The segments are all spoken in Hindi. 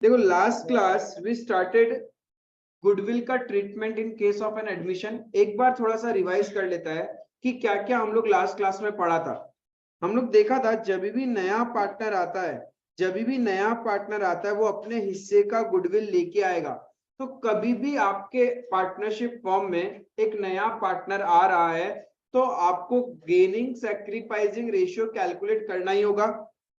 देखो last class we started goodwill का treatment in case of an admission. एक बार थोड़ा सा रिवाइज कर लेता है कि क्या क्या हम लोग लास्ट क्लास में पढ़ा था। हम लोग देखा था जब भी नया पार्टनर आता है, वो अपने हिस्से का गुडविल लेके आएगा। तो कभी भी आपके पार्टनरशिप फॉर्म में एक नया पार्टनर आ रहा है तो आपको गेनिंग सैक्रिफाइसिंग रेशियो कैलकुलेट करना ही होगा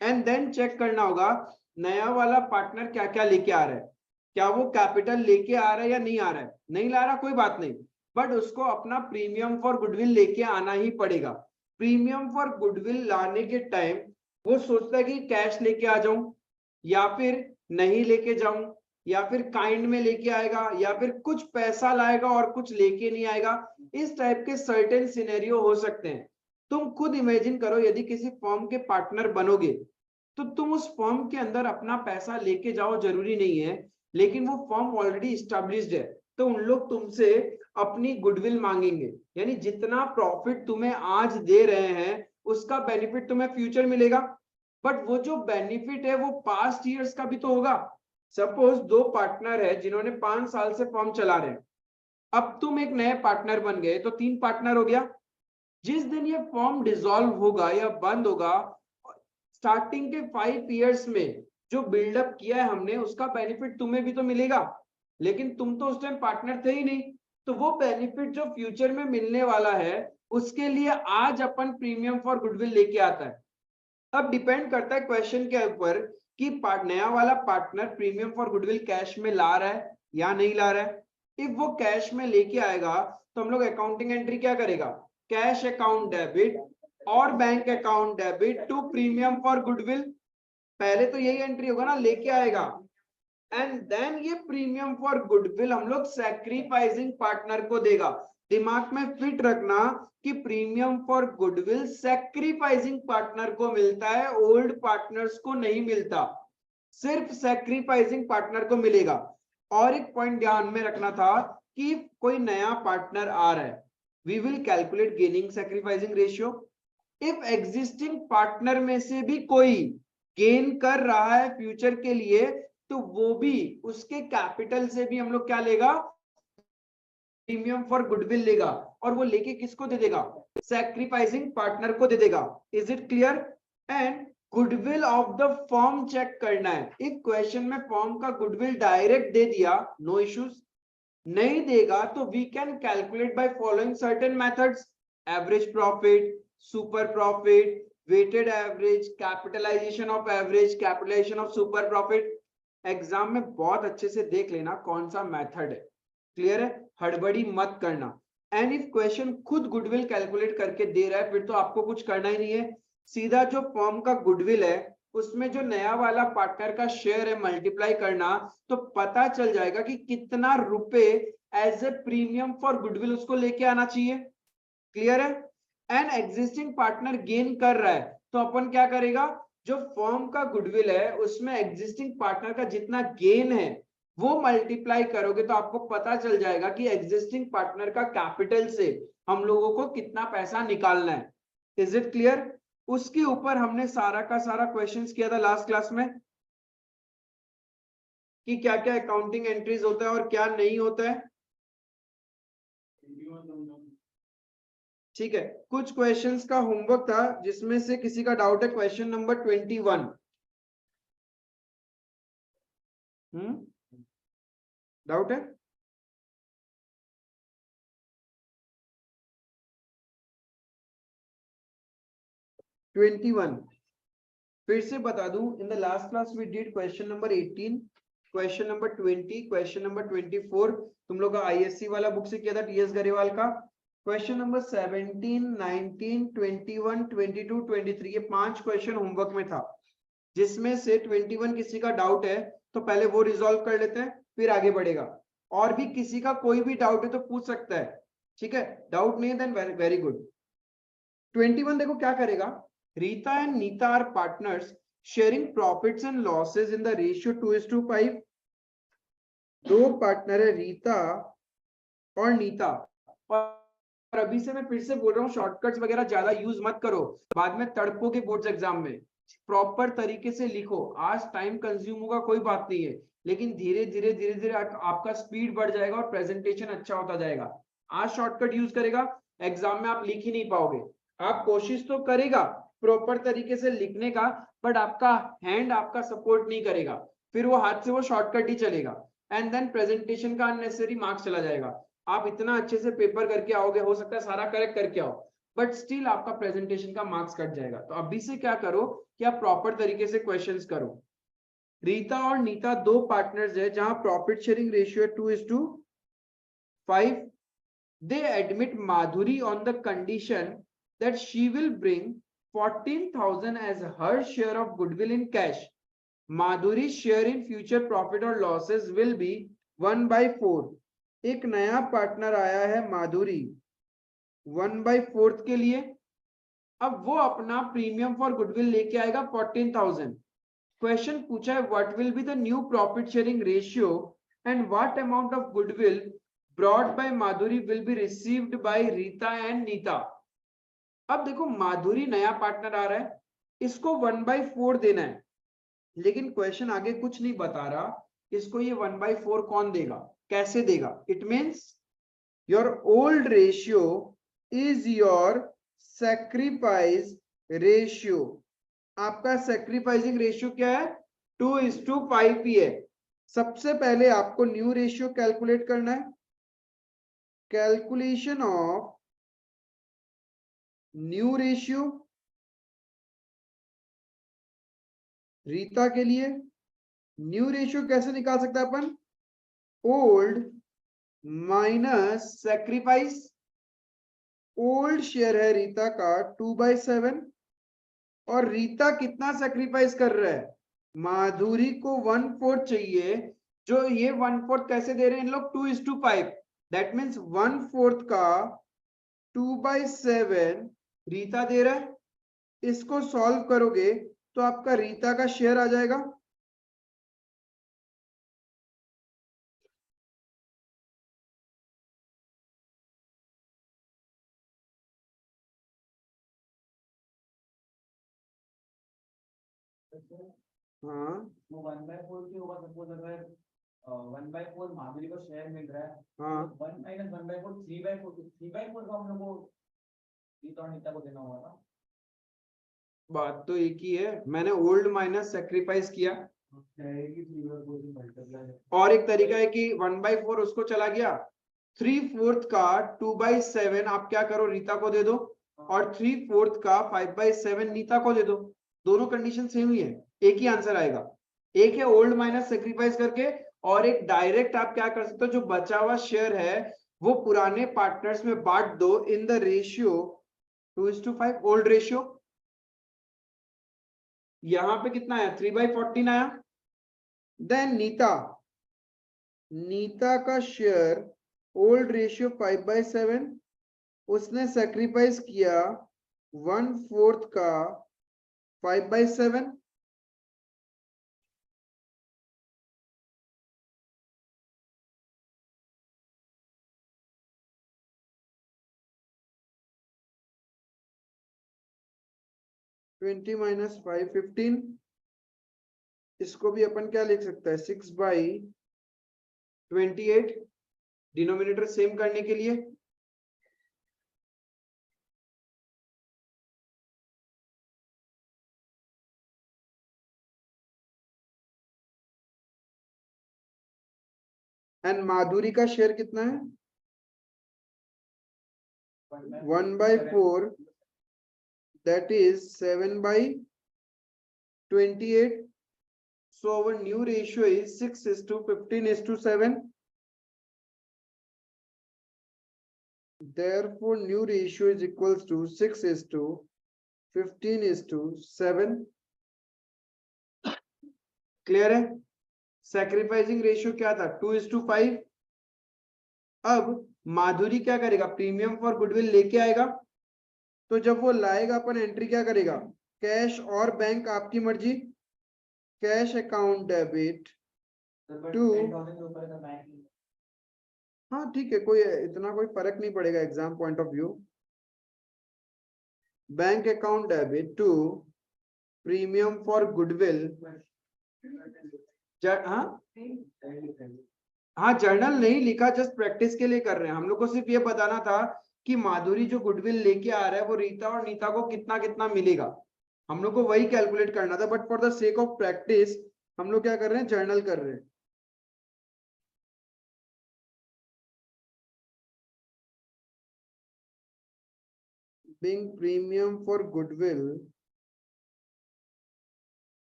एंड देन चेक करना होगा नया वाला पार्टनर क्या क्या लेके आ रहा है। क्या वो कैपिटल लेके आ रहा है या नहीं आ रहा है, नहीं ला रहा कोई बात नहीं, बट उसको अपना प्रीमियम फॉर गुडविल लेके आना ही पड़ेगा। प्रीमियम फॉर गुडविल लाने के टाइम वो सोचता है कि कैश लेके आ जाऊं या फिर नहीं लेके जाऊं या फिर काइंड में लेके आएगा या फिर कुछ पैसा लाएगा और कुछ लेके नहीं आएगा। इस टाइप के सर्टेन सिनेरियो हो सकते हैं। तुम खुद इमेजिन करो यदि किसी फर्म के पार्टनर बनोगे तो तुम उस फर्म के अंदर अपना पैसा लेके जाओ जरूरी नहीं है, लेकिन वो फर्म ऑलरेडी स्टैब्लिश्ड है तो उन लोग तुमसे अपनी गुडविल मांगेंगे, यानी जितना प्रॉफिट तुम्हें आज दे रहे हैं उसका बेनिफिट तुम्हें फ्यूचर मिलेगा। बट वो जो बेनिफिट है वो पास्ट ईयर्स का भी तो होगा। सपोज दो पार्टनर है जिन्होंने 5 साल से फर्म चला रहे हैं, अब तुम एक नए पार्टनर बन गए तो 3 पार्टनर हो गया। जिस दिन ये फर्म डिसॉल्व होगा या बंद होगा, स्टार्टिंग के 5 इयर्स में जो बिल्डअप किया है हमने उसका बेनिफिट तुम्हें भी तो मिलेगा, लेकिन तुम तो उस टाइम पार्टनर थे ही नहीं। तो वो बेनिफिट जो फ्यूचर में मिलने वाला है उसके लिए आज अपन प्रीमियम फॉर गुडविल लेके आता है। अब डिपेंड करता है क्वेश्चन के ऊपर कि नया वाला partner premium for goodwill cash में ला रहा है या नहीं ला रहा है। इफ वो कैश में लेके आएगा तो हम लोग अकाउंटिंग एंट्री क्या करेगा, कैश अकाउंट डेबिट और bank account debit to premium for goodwill. पहले तो यही एंट्री होगा ना, लेके आएगा एंड देन ये प्रीमियम फॉर गुडविल हम लोग सैक्रिफाइसिंग पार्टनर को देगा। दिमाग में फिट रखना कि premium for goodwill sacrificing partner को मिलता है, ओल्ड पार्टनर्स को नहीं मिलता, सिर्फ सैक्रिफाइसिंग पार्टनर को मिलेगा। और एक पॉइंट ध्यान में रखना था कि कोई नया पार्टनर आ रहा है, we will calculate gaining sacrificing ratio. If existing partner में से भी कोई गेन कर रहा है फ्यूचर के लिए तो वो भी उसके कैपिटल से भी हम लोग क्या लेगा, प्रीमियम फॉर गुडविल लेगा। और वो लेके किसको दे देगा, सैक्रिफाइसिंग पार्टनर को दे देगा। Is it clear? And goodwill of the firm check करना है। इफ क्वेश्चन में फर्म का गुडविल डायरेक्ट दे दिया नो इश्यूज, नहीं देगा तो we can calculate by following certain methods, average profit, super profit, weighted average, capitalization of average, capitalization of super profit. Exam में बहुत अच्छे से देख लेना कौन सा मेथड है, क्लियर है, हड़बड़ी मत करना। एंड इफ क्वेश्चन खुद गुडविल कैलकुलेट करके दे रहा है फिर तो आपको कुछ करना ही नहीं है, सीधा जो फर्म का गुडविल है उसमें जो नया वाला पार्टनर का शेयर है मल्टीप्लाई करना, तो पता चल जाएगा कि कितना रुपए as a premium for goodwill उसको लेके आना चाहिए। क्लियर है? एंड एग्जिस्टिंग पार्टनर गेन कर रहा है तो अपन क्या करेगा, जो फर्म का गुडविल है उसमें एग्जिस्टिंग पार्टनर का जितना गेन है वो मल्टीप्लाई करोगे तो आपको पता चल जाएगा कि एग्जिस्टिंग पार्टनर का कैपिटल से हम लोगों को कितना पैसा निकालना है। Is it clear? उसके ऊपर हमने सारा का सारा क्वेश्चंस किया था लास्ट क्लास में कि क्या क्या अकाउंटिंग एंट्रीज होता है और क्या नहीं होता है। ठीक है, कुछ क्वेश्चंस का होमवर्क था जिसमें से किसी का डाउट है, क्वेश्चन नंबर 21। डाउट है? ट्वेंटी वन फिर से बता दूं, in the last class we did question number 18, question number 20, question number 24 तुम लोग का आईएससी वाला बुक से किया था, टीएस गरेवाल का। क्वेश्चन नंबर 17, 19, 21, 22, 23 ये 5 क्वेश्चन होमवर्क में था, जिसमें से 21 किसी का डाउट है तो पहले वो रिजॉल्व कर लेते हैं फिर आगे बढ़ेगा। और भी किसी का कोई भी डाउट है तो पूछ सकता है, ठीक है? डाउट नहीं है देन वेरी गुड। 21 देखो क्या करेगा, Rita and Nita are partners sharing profits and losses in the ratio 2:5। दो पार्टनर है रीता और नीता, और अभी से मैं फिर से बोल रहा हूँ शॉर्टकट्स वगैरह ज्यादा यूज मत करो, बाद में तड़पोगे बोर्ड्स एग्जाम में। प्रॉपर तरीके से लिखो। आज टाइम कंज्यूम होगा, कोई बात नहीं है, लेकिन धीरे धीरे आपका स्पीड बढ़ जाएगा और प्रेजेंटेशन अच्छा होता जाएगा। आज शॉर्टकट यूज करेगा, एग्जाम में आप लिख ही नहीं पाओगे। आप कोशिश तो करेगा प्रॉपर तरीके से लिखने का, बट आपका हैंड आपका सपोर्ट नहीं करेगा, फिर वो हाथ से वो शॉर्टकट ही चलेगा, एंड देन प्रेजेंटेशन का अननेसेसरी मार्क्स चला जाएगा। आप इतना अच्छे से पेपर करके आओगे, हो सकता है सारा करेक्ट करके आओ, बट स्टिल आपका प्रेजेंटेशन का मार्क्स कट जाएगा। तो अभी से क्या करो कि आप प्रॉपर तरीके से क्वेश्चंस करो। रीता और नीता दो पार्टनर्स है जहां profit sharing ratio 2:5। they admit Madhuri on the condition that she will bring 14,000 as her share of goodwill in cash. Madhuri's share in future profit or losses will be 1/4। एक नया पार्टनर आया है माधुरी 1/4 के लिए। अब वो अपना प्रीमियम फॉर गुडविल लेके आएगा 14,000। क्वेश्चन पूछा है what will be the new profit sharing ratio and what amount of goodwill brought by Madhuri will be received by Rita and Neeta। अब देखो माधुरी नया पार्टनर आ रहा है, इसको 1/4 देना है, लेकिन क्वेश्चन आगे कुछ नहीं बता रहा इसको ये 1/4 कौन देगा, कैसे देगा। It means your old ratio is your sacrifice ratio. आपका सैक्रिफाइसिंग रेशियो क्या है, 2:5 ही है। सबसे पहले आपको न्यू रेशियो कैलकुलेट करना है। Calculation of new ratio Rita के लिए। न्यू रेशियो कैसे निकाल सकते हैं अपन, old minus sacrifice. Old share है रीता का 2/7 और रीता कितना सैक्रिफाइस कर रहा है, माधुरी को 1/4 चाहिए। जो ये 1/4 कैसे दे रहे हैं इन लोग, 2:5। दैट मीन्स 1/4 का 2/7 रीता दे रहा है। इसको सॉल्व करोगे तो आपका रीता का शेयर आ जाएगा हाँ वो 1/4 की होगा। सपोज अगर 1/4 माधुरी को शेयर मिल रहा है, हाँ 1 - 1/4 3/4, 3/4 का हम लोग को रीता और नीता को देना होगा ना। बात तो एक ही है, मैंने ओल्ड माइनस सेक्रीफाइस किया। और एक तरीका है कि 1/4 उसको चला गया, 3/4 का 2/7 आप क्या करो रीता को दे दो, और 3/4 का 5/7 नीता को दे दो। दोनों कंडीशन सेम ही है, एक ही आंसर आएगा। एक है ओल्ड माइनस सेक्रीफाइस करके, और एक डायरेक्ट आप क्या कर सकते हो, जो बचा हुआ शेयर है वो पुराने पार्टनर्स में बांट दो इन द रेशियो 2:5 ओल्ड रेशियो। यहां पे कितना आया, 3/14 आया। देन नीता, नीता का शेयर ओल्ड रेशियो 5/7, उसने सेक्रीफाइस किया 1/4 का 5/7। Twenty minus 5 15। इसको भी अपन क्या लिख सकता है, 6/28। डिनोमिनेटर सेम करने के लिए एंड माधुरी का शेयर कितना है, 1/4, that is 7/28. So our new ratio is 6:15:7. Therefore new ratio is equals to 6:15:7. Clear है। सैक्रिफाइसिंग रेशियो क्या था, 2:5। अब माधुरी क्या करेगा, प्रीमियम फॉर गुडविल लेके आएगा। तो जब वो लाएगा अपन एंट्री क्या करेगा, कैश और बैंक आपकी मर्जी। कैश अकाउंट डेबिट टू, हाँ ठीक है, कोई इतना कोई फर्क नहीं पड़ेगा exam point of view. Bank account debit to premium for goodwill, हाँ जर्नल नहीं लिखा, जस्ट प्रैक्टिस के लिए कर रहे हैं। हम लोग को सिर्फ ये बताना था कि माधुरी जो गुडविल लेके आ रहा है वो रीता और नीता को कितना कितना मिलेगा, हम लोग को वही कैलकुलेट करना था। But for the sake of practice हम लोग क्या कर रहे हैं, जर्नल कर रहे हैं। Being premium for goodwill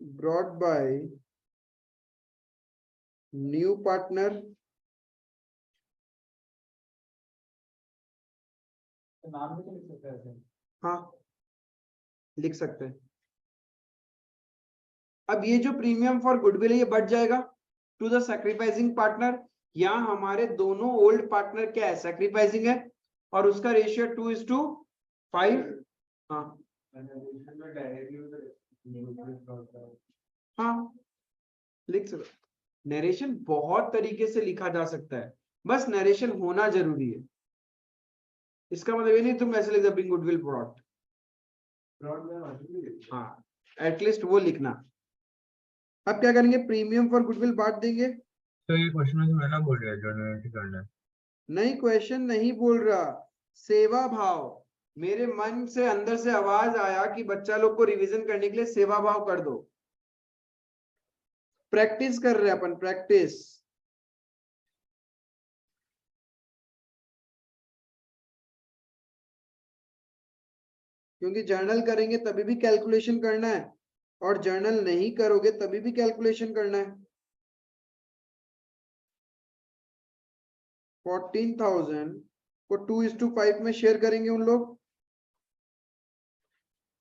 brought by new partner, तो नाम भी तो लिख सकते हैं ऐसे। हाँ लिख सकते हैं। अब ये जो प्रीमियम फॉर गुडविल है ये बढ़ जाएगा टू द सैक्रिफाइसिंग पार्टनर। यहाँ हमारे दोनों ओल्ड पार्टनर क्या है, सैक्रिफाइसिंग है, और उसका रेशियो 2:5। हाँ हाँ लिख सकते। नरेशन बहुत तरीके से लिखा जा सकता है, बस नरेशन होना जरूरी है। इसका मतलब ये नहीं तुम ऐसे लिख दो बिंग गुडविल ब्रॉट, हाँ एटलीस्ट वो लिखना। अब क्या करेंगे, प्रीमियम फॉर गुडविल बांट देंगे। तो ये क्वेश्चन में मैंने बोल दिया जो करना है। नहीं क्वेश्चन नहीं बोल रहा, सेवा भाव। मेरे मन से अंदर से आवाज आया कि बच्चा लोग को रिवीजन करने के लिए सेवा भाव कर दो। प्रैक्टिस कर रहे हैं अपन, प्रैक्टिस। क्योंकि जर्नल करेंगे तभी भी कैलकुलेशन करना है, और जर्नल नहीं करोगे तभी भी कैलकुलेशन करना है। 14,000 को 2:5 में शेयर करेंगे उन लोग।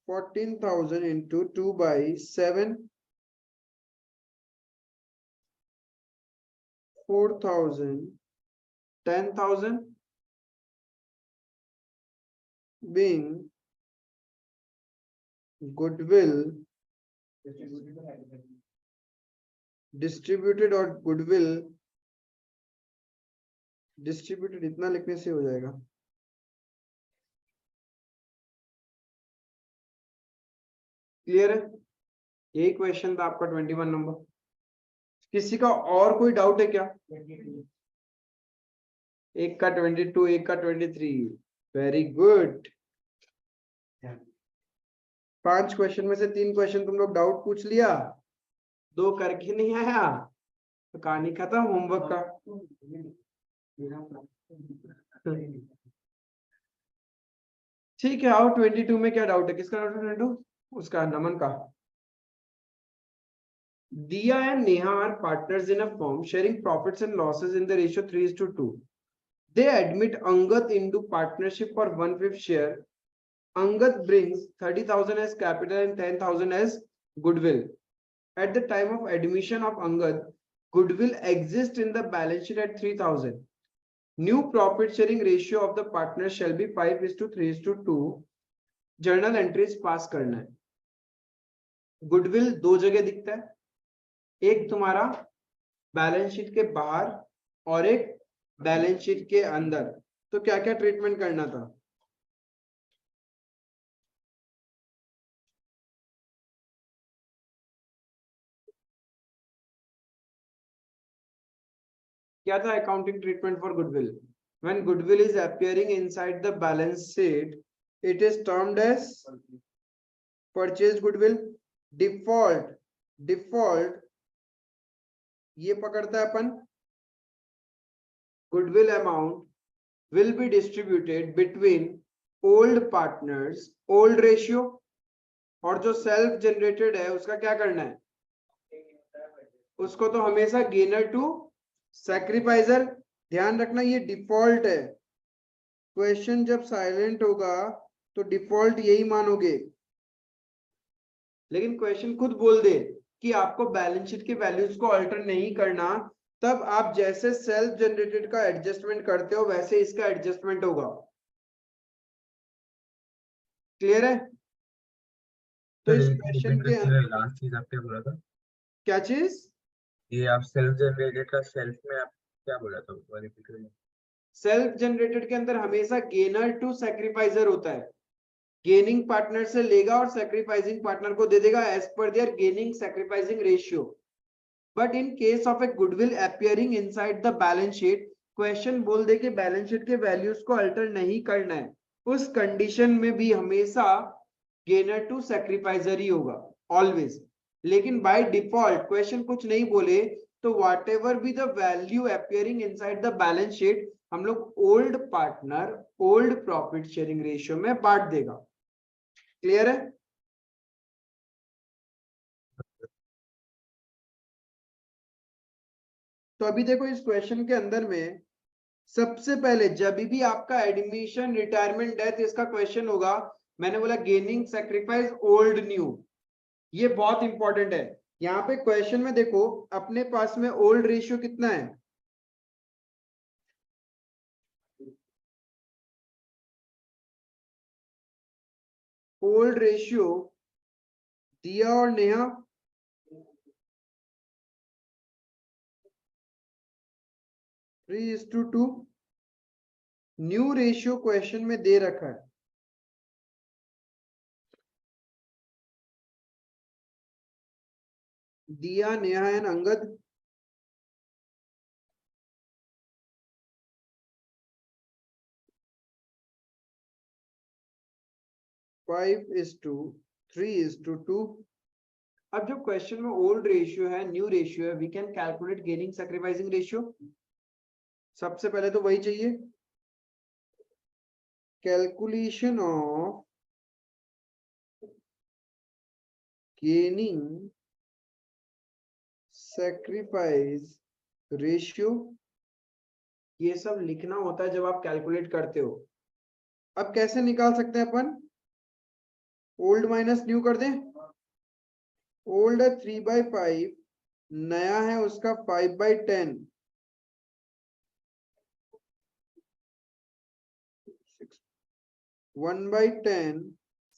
14,000 इंटू 2/7, 4,000, 10,000 being goodwill distributed, और goodwill distributed इतना लिखने से हो जाएगा। क्लियर है, यही क्वेश्चन था आपका 21 नंबर। किसी का और कोई डाउट है क्या? एक का 22, एक का 23। Very good. 5 क्वेश्चन में से 3 क्वेश्चन तुम लोग डाउट पूछ लिया, 2 करके नहीं आया तो कहानी खत्म होमवर्क का। ठीक है, आओ 22 में क्या डाउट है, किसका डाउट है 22? उसका, नमन का। Diya and Neha are partners in a firm sharing profits and losses in the ratio 3:2. They admit Angad into partnership for 1/5 share. Angad brings 30,000 as capital and 10,000 as goodwill. At the time of admission of Angad, goodwill exists in the balance sheet at 3,000. New profit sharing ratio of the partners shall be 5:3:2. Journal entries pass करना है। Goodwill 2 जगह दिखता है, एक तुम्हारा बैलेंस शीट के बाहर और एक बैलेंस शीट के अंदर। तो क्या क्या ट्रीटमेंट करना था? क्या था accounting treatment for goodwill? When goodwill is appearing inside the balance sheet it is termed as purchase goodwill. Default, default ये पकड़ता है अपन, goodwill amount will be distributed between old partners, old ratio, और जो सेल्फ जनरेटेड है उसका क्या करना है, उसको तो हमेशा गेनर टू सैक्रिफाइजर। ध्यान रखना ये डिफॉल्ट है, क्वेश्चन जब साइलेंट होगा तो डिफॉल्ट यही मानोगे। लेकिन क्वेश्चन खुद बोल दे कि आपको बैलेंस शीट के वैल्यूज को अल्टर नहीं करना, तब आप जैसे सेल्फ जनरेटेड का एडजस्टमेंट करते हो वैसे इसका एडजस्टमेंट होगा। क्लियर है? तो इस क्वेश्चन के अंदर लास्ट चीज आप क्या बोला था? क्या चीज? ये आप सेल्फ जनरेटेड का सेल्फ में आप क्या बोला था? सेल्फ जनरेटेड के अंदर हमेशा गेनर टू सैक्रिफाइजर होता है। गेनिंग पार्टनर से लेगा और सैक्रिफाइसिंग पार्टनर को दे देगा as per their gaining sacrificing ratio. But in case of a goodwill appearing inside the balance sheet, question बोल दे कि बैलेंस शीट के वैल्यूज को अल्टर नहीं करना है, उस कंडीशन में भी हमेशा गेनर टू सैक्रिफाइजर ही होगा ऑलवेज। लेकिन बाय डिफॉल्ट क्वेश्चन कुछ नहीं बोले तो what ever be the value appearing inside the balance sheet हम लोग old partner old profit sharing ratio में बांट देगा। क्लियर है? तो अभी देखो इस क्वेश्चन के अंदर में सबसे पहले जब भी आपका एडमिशन रिटायरमेंट डेथ इसका क्वेश्चन होगा, मैंने बोला गेनिंग सैक्रिफाइस ओल्ड न्यू, ये बहुत इंपॉर्टेंट है। यहाँ पे क्वेश्चन में देखो अपने पास में ओल्ड रेशियो कितना है, ओल्ड रेशियो दिया और नेहा 3:2। न्यू रेशियो क्वेश्चन में दे रखा है, दिया नेहा एंड अंगद 5:3:2। अब जो क्वेश्चन में ओल्ड रेशियो है न्यू रेशियो है, we can calculate gaining sacrificing ratio. सबसे पहले तो वही चाहिए, calculation of gaining sacrifice ratio, ये सब लिखना होता है जब आप कैलकुलेट करते हो। अब कैसे निकाल सकते हैं अपन, ओल्ड माइनस न्यू कर दें। ओल्ड है 3/5, नया है उसका 5/10, 1/10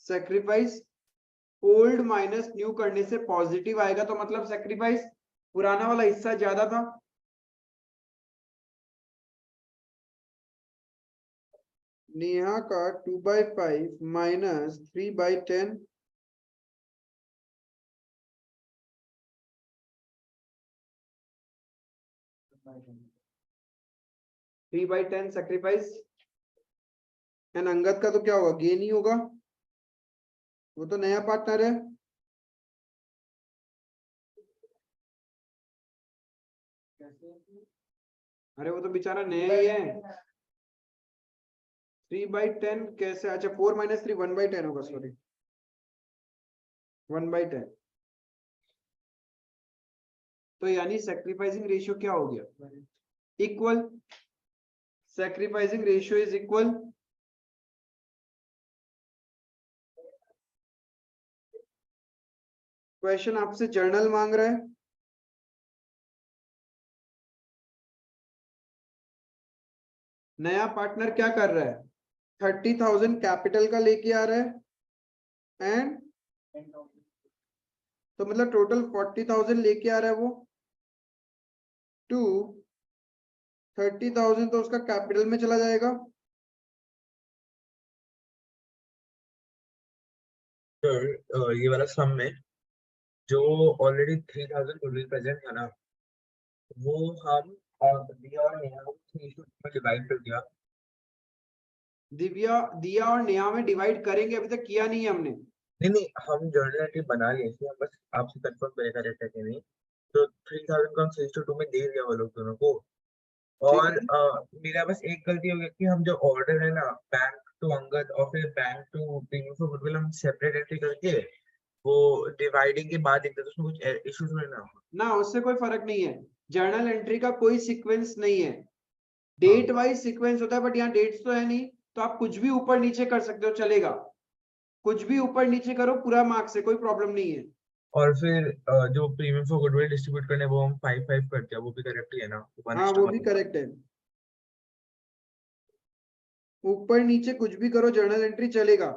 सैक्रिफाइस। ओल्ड माइनस न्यू करने से पॉजिटिव आएगा तो मतलब सैक्रिफाइस, पुराना वाला हिस्सा ज्यादा था। नेहा का 2/5 माइनस 3/10, 3/10 सैक्रिफाइस। एंड अंगद का तो क्या होगा, गेन ही होगा, वो तो नया पार्टनर है। अरे वो तो बेचारा नया ही है। 3/10 कैसे, अच्छा 4 - 3 1/10 होगा, सॉरी 1/10। तो यानी सैक्रिफाइसिंग रेशियो क्या हो गया, equal. Sacrificing ratio is equal question आपसे जर्नल मांग रहा है, नया पार्टनर क्या कर रहा है, 30,000 कैपिटल का लेके आ रहा है एंड तो मतलब टोटल 40,000 लेके आ रहा है वो, टू 30,000 तो उसका कैपिटल में चला जाएगा। तो ये वाला सम में जो ऑलरेडी 3,000 गुडविल प्रेजेंट था ना, वो हम दिया और नेहा को 3:2 में डिवाइड कर दिया। दिया और नेहा में डिवाइड करेंगे, अभी तक किया नहीं है हमने। नहीं, हम जर्नल एंट्री बना लिए थे, हम बस आपसे कंफर्म करेगा रहता है कि नहीं। तो 3,000 को हम 3:2 में दे दिया वो लोग दोनों को। ठीक और है, मेरा बस एक गलती हो गई कि हम जो ऑर्डर है ना, बैंक टू अंगद और फिर bank to premium for goodwill, हम सेपरेट एंट्री करके वो डिवाइडिंग के बाद देखते तो उसमें कुछ इश्यूज में ना हो। ना उससे कोई फर्क नहीं है, जर्नल एंट्री का कोई सीक्वेंस नहीं है, हाँ, डेट वाइज सीक्वेंस होता है, बट यहाँ डेट्स तो है नहीं, तो आप कुछ भी ऊपर नीचे कर सकते हो, चलेगा। कुछ भी ऊपर नीचे करो पूरा मार्क्स से कोई प्रॉब्लम नहीं है। और फिर जो प्रीमियम फॉर गुडविल डिस्ट्रीब्यूट करने वो हम 5-5 करते हैं, वो भी करेक्ट ही है ना, हाँ वो भी करेक्ट है, ऊपर नीचे कुछ भी करो जर्नल एंट्री चलेगा,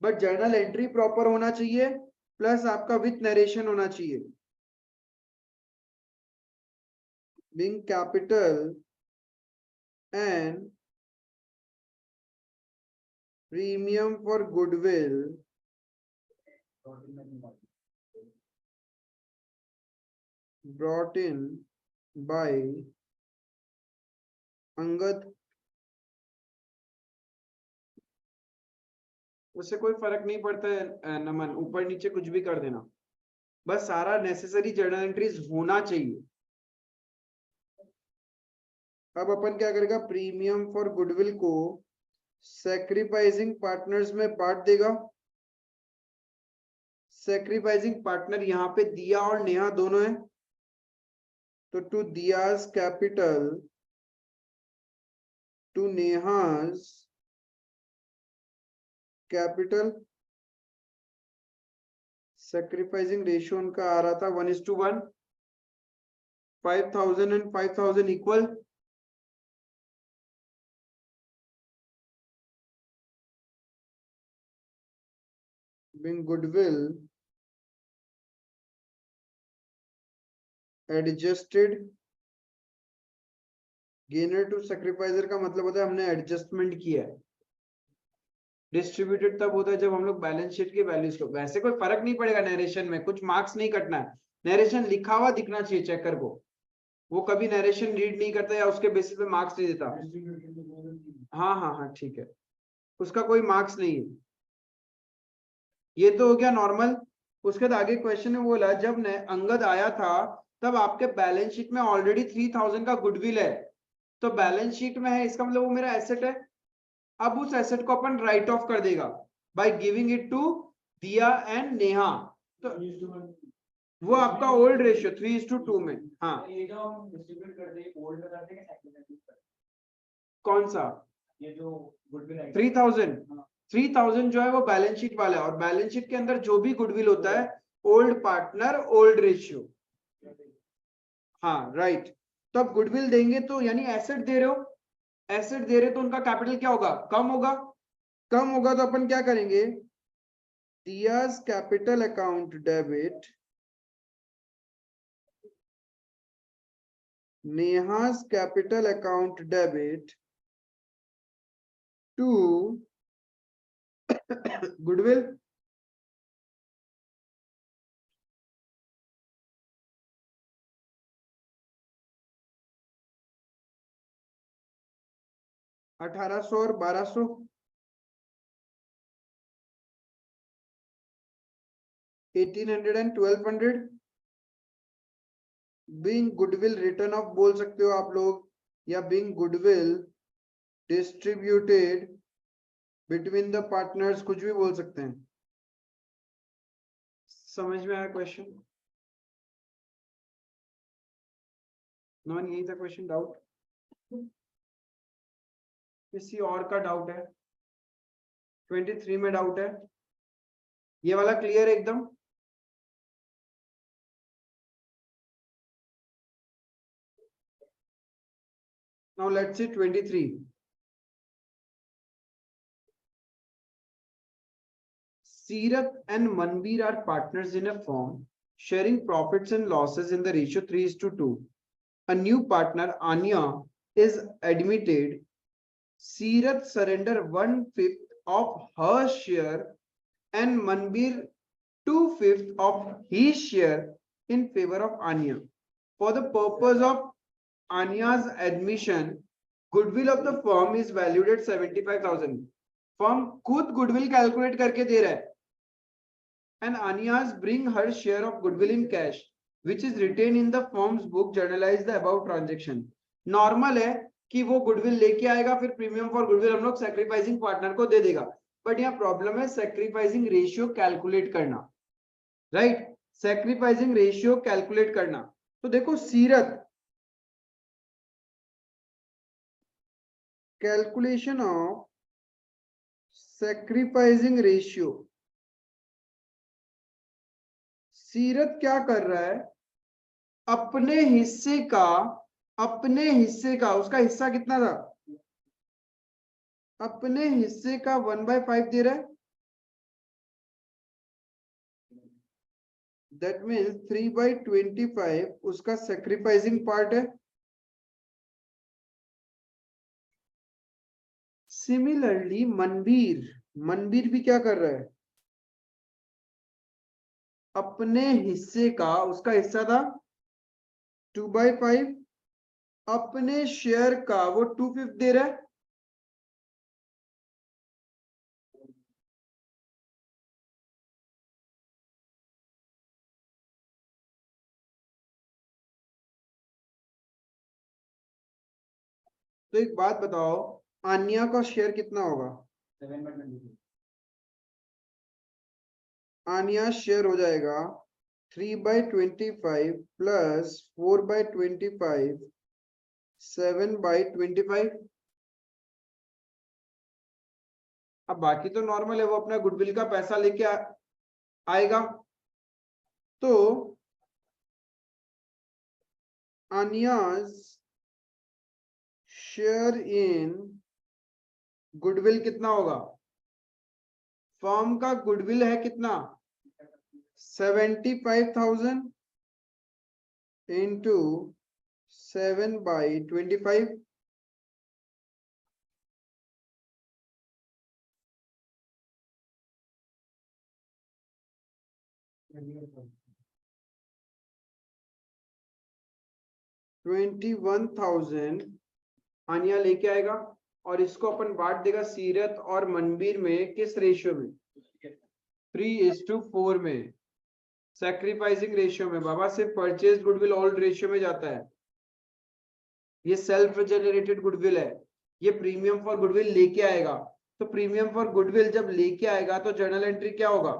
बट जर्नल एंट्री प्रॉपर होना चाहिए, प्लस आपका विथ नरेशन होना चाहिए। Being capital and premium for goodwill brought in by Angad, उससे कोई फर्क नहीं पड़ता है नमन, ऊपर नीचे कुछ भी कर देना, बस सारा नेसेसरी जर्नल एंट्रीज होना चाहिए। अब अपन क्या करेगा, प्रीमियम फॉर गुडविल को सैक्रिफाइसिंग पार्टनर्स में बांट देगा। सैक्रिफाइसिंग पार्टनर यहाँ पे दिया और नेहा दोनों है, तो to Diya's capital to Neha's capital, sacrificing ratio उनका आ रहा था 1:1, 5,000 and 5,000 equal. being goodwill adjusted, gainer to sacrificer का मतलब होता है हमने एडजस्टमेंट किया है। डिस्ट्रीब्यूटेड तब होता है जब हम लोग बैलेंस शीट की वैल्यूज को, वैसे कोई फर्क नहीं पड़ेगा नरेशन में, कुछ मार्क्स नहीं कटना है, नरेशन लिखा हुआ दिखना चाहिए चेकर को, वो कभी नरेशन रीड नहीं करता या उसके बेसिस पे मार्क्स नहीं देता। हाँ हाँ हाँ ठीक है, उसका कोई मार्क्स नहीं है। ये तो हो गया नॉर्मल। उसके बाद आगे क्वेश्चन में बोला जब अंगद आया था तब आपके बैलेंस शीट में ऑलरेडी 3,000 का गुडविल है, तो बैलेंस शीट में है, इसका मतलब वो मेरा एसेट है। अब उस एसेट को अपन राइट ऑफ कर देगा बाय गिविंग इट टू दिया एंड नेहा, तो वो आपका ओल्ड रेशियो 3:2 में। हाँ ये जो हम डिस्ट्रीब्यूट करते हैं ओल्ड में करते हैं कि कौन सा, ये जो गुडविल है 3,000 जो है वो बैलेंस शीट वाला है, और बैलेंस शीट के अंदर जो भी गुडविल होता है ओल्ड पार्टनर ओल्ड रेशियो। हाँ राइट, तो अब गुडविल देंगे तो यानी एसेट दे रहे हो, एसेट दे रहे तो उनका कैपिटल क्या होगा, कम होगा। कम होगा तो अपन क्या करेंगे, Diya's capital account debit Neha's capital account debit to goodwill. $1,800 और 1,200, 1,800 and 1,200। Being goodwill return of बोल सकते हो आप लोग, या being goodwill distributed between the partners, कुछ भी बोल सकते हैं। समझ में आया क्वेश्चन नॉन, यही था क्वेश्चन। डाउट किसी और का डाउट है? 23 में डाउट है? ये वाला क्लियर है एकदम? Now let's see 23. Seerath and Manbir are partners in a firm, sharing profits and losses in the ratio 3:2. A new partner, Anya, is admitted. Seerath surrender 1/5 of her share and Manbir 2/5 of his share in favor of Anya. For the purpose of Anya's admission, goodwill of the firm is valued at 75,000. Firm खुद goodwill calculate करके दे रहा है, and Anya's bring her share of goodwill in cash, which is retained in the firm's book. Journalize the above transaction. Normal है कि वो goodwill लेके आएगा, फिर premium for goodwill हम लोग sacrificing partner को दे देगा, but यहाँ problem है sacrificing ratio calculate करना, right? Sacrificing ratio calculate करना। तो देखो सीरत, कैलकुलेशन ऑफ सैक्रिफाइसिंग रेशियो, सीरत क्या कर रहा है, अपने हिस्से का उसका हिस्सा कितना था, अपने हिस्से का 1/5 दे रहा है। दैट मीन्स 3/25 उसका सैक्रिफाइसिंग पार्ट है। Similarly, Manbir मनबीर भी क्या कर रहा है, अपने हिस्से का, उसका हिस्सा था 2/5, अपने शेयर का वो 2/5 दे रहा है। तो एक बात बताओ, आन्या का शेयर कितना होगा? 7/23। आन्या शेयर हो जाएगा 3/25 प्लस 4/25, 7/25। अब बाकी तो नॉर्मल है, वो अपना गुडविल का पैसा लेके आएगा। तो आन्याज शेयर इन गुडविल कितना होगा? फर्म का गुडविल है कितना? 75,000 इंटू 7/25। $21,000 आनिया लेके आएगा और इसको अपन बांट देगा सीरत और मनबीर में। किस रेशियो में? 3:4 में, सैक्रिफाइसिंग रेशियो में। बाबा से परचेज गुडविल ओल्ड रेशियो में जाता है, ये सेल्फ जनरेटेड गुडविल है, ये प्रीमियम फॉर गुडविल लेके आएगा। तो प्रीमियम फॉर गुडविल जब लेके आएगा तो जर्नल एंट्री क्या होगा?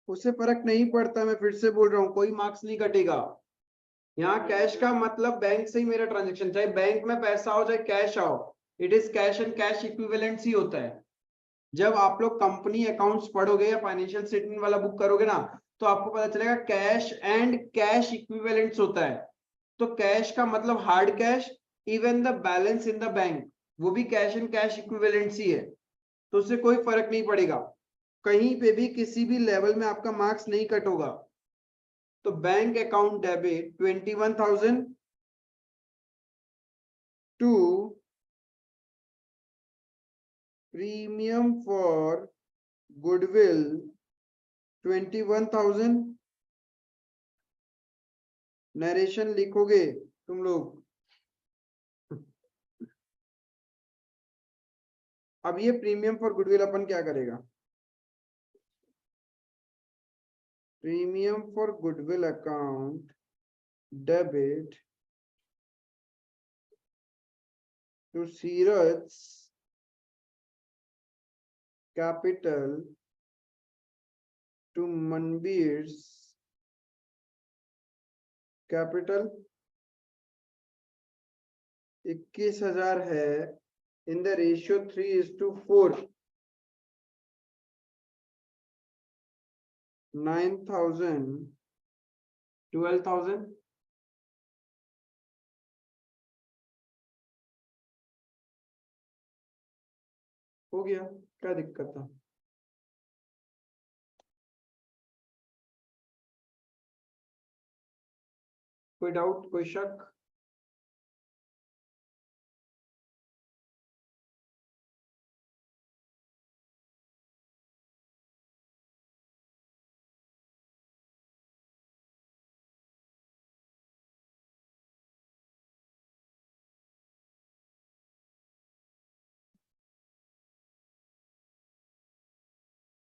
उससे फर्क नहीं पड़ता, मैं फिर से बोल रहा हूँ, कोई मार्क्स नहीं कटेगा यहाँ। कैश का मतलब बैंक से ही मेरा ट्रांजेक्शन, चाहे बैंक में पैसा हो चाहे कैश आओ, it is cash and cash equivalents ही होता है। जब आप लोग कंपनी अकाउंट्स पढ़ोगे या फाइनेंशियल स्टेटमेंट वाला बुक करोगे ना, तो आपको पता चलेगा कैश एंड कैश इक्विवेलेंट्स होता है। तो कैश का मतलब hard cash, even the balance in the bank, वो भी कैश एंड कैश इक्विवेलेंट्स ही है। तो उससे कोई फर्क नहीं पड़ेगा, कहीं पे भी किसी भी लेवल में आपका मार्क्स नहीं कट होगा। तो bank account debit 21,000 to premium for goodwill 21,000। Narration लिखोगे तुम लोग। अब ये प्रीमियम फॉर गुडविल अपन क्या करेगा? Premium for goodwill account debit to Siraj capital to Manbir's capital. 21,000 है इन द रेशियो 3:4। 9,000, 12,000। हो गया, क्या दिक्कत था? कोई डाउट, कोई शक?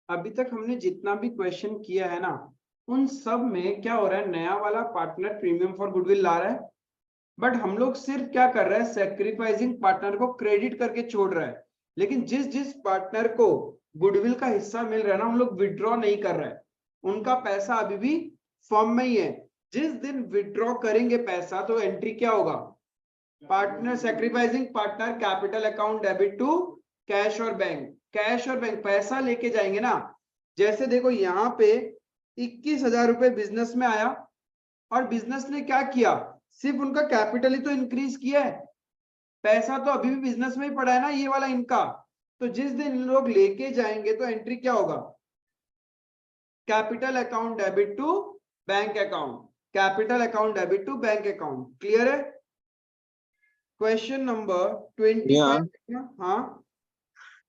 अभी तक हमने जितना भी क्वेश्चन किया है ना, उन सब में क्या हो रहा है, नया वाला पार्टनर प्रीमियम फॉर गुडविल ला रहा है, बट हम लोग सिर्फ क्या कर रहे हैं, सेक्रीफाइसिंग पार्टनर को क्रेडिट करके छोड़ रहा है। लेकिन जिस जिस पार्टनर को गुडविल का हिस्सा मिल रहा है ना, हम लोग विड्रॉ नहीं कर रहे हैं, उनका पैसा अभी भी फर्म में ही है। जिस दिन विड्रॉ करेंगे पैसा तो एंट्री क्या होगा? Partner sacrificing partner capital account debit to cash और बैंक। कैश और बैंक पैसा लेके जाएंगे ना। जैसे देखो यहाँ पे 21,000 रुपए बिजनेस में आया और बिजनेस ने क्या किया, सिर्फ उनका कैपिटल ही तो इंक्रीज किया है, पैसा तो अभी भी बिजनेस में ही पड़ा है ना, ये वाला इनका। तो जिस दिन लोग लेके जाएंगे तो एंट्री क्या होगा? Capital account debit to bank account, capital account debit to bank account. Clear है? Question number 25। हाँ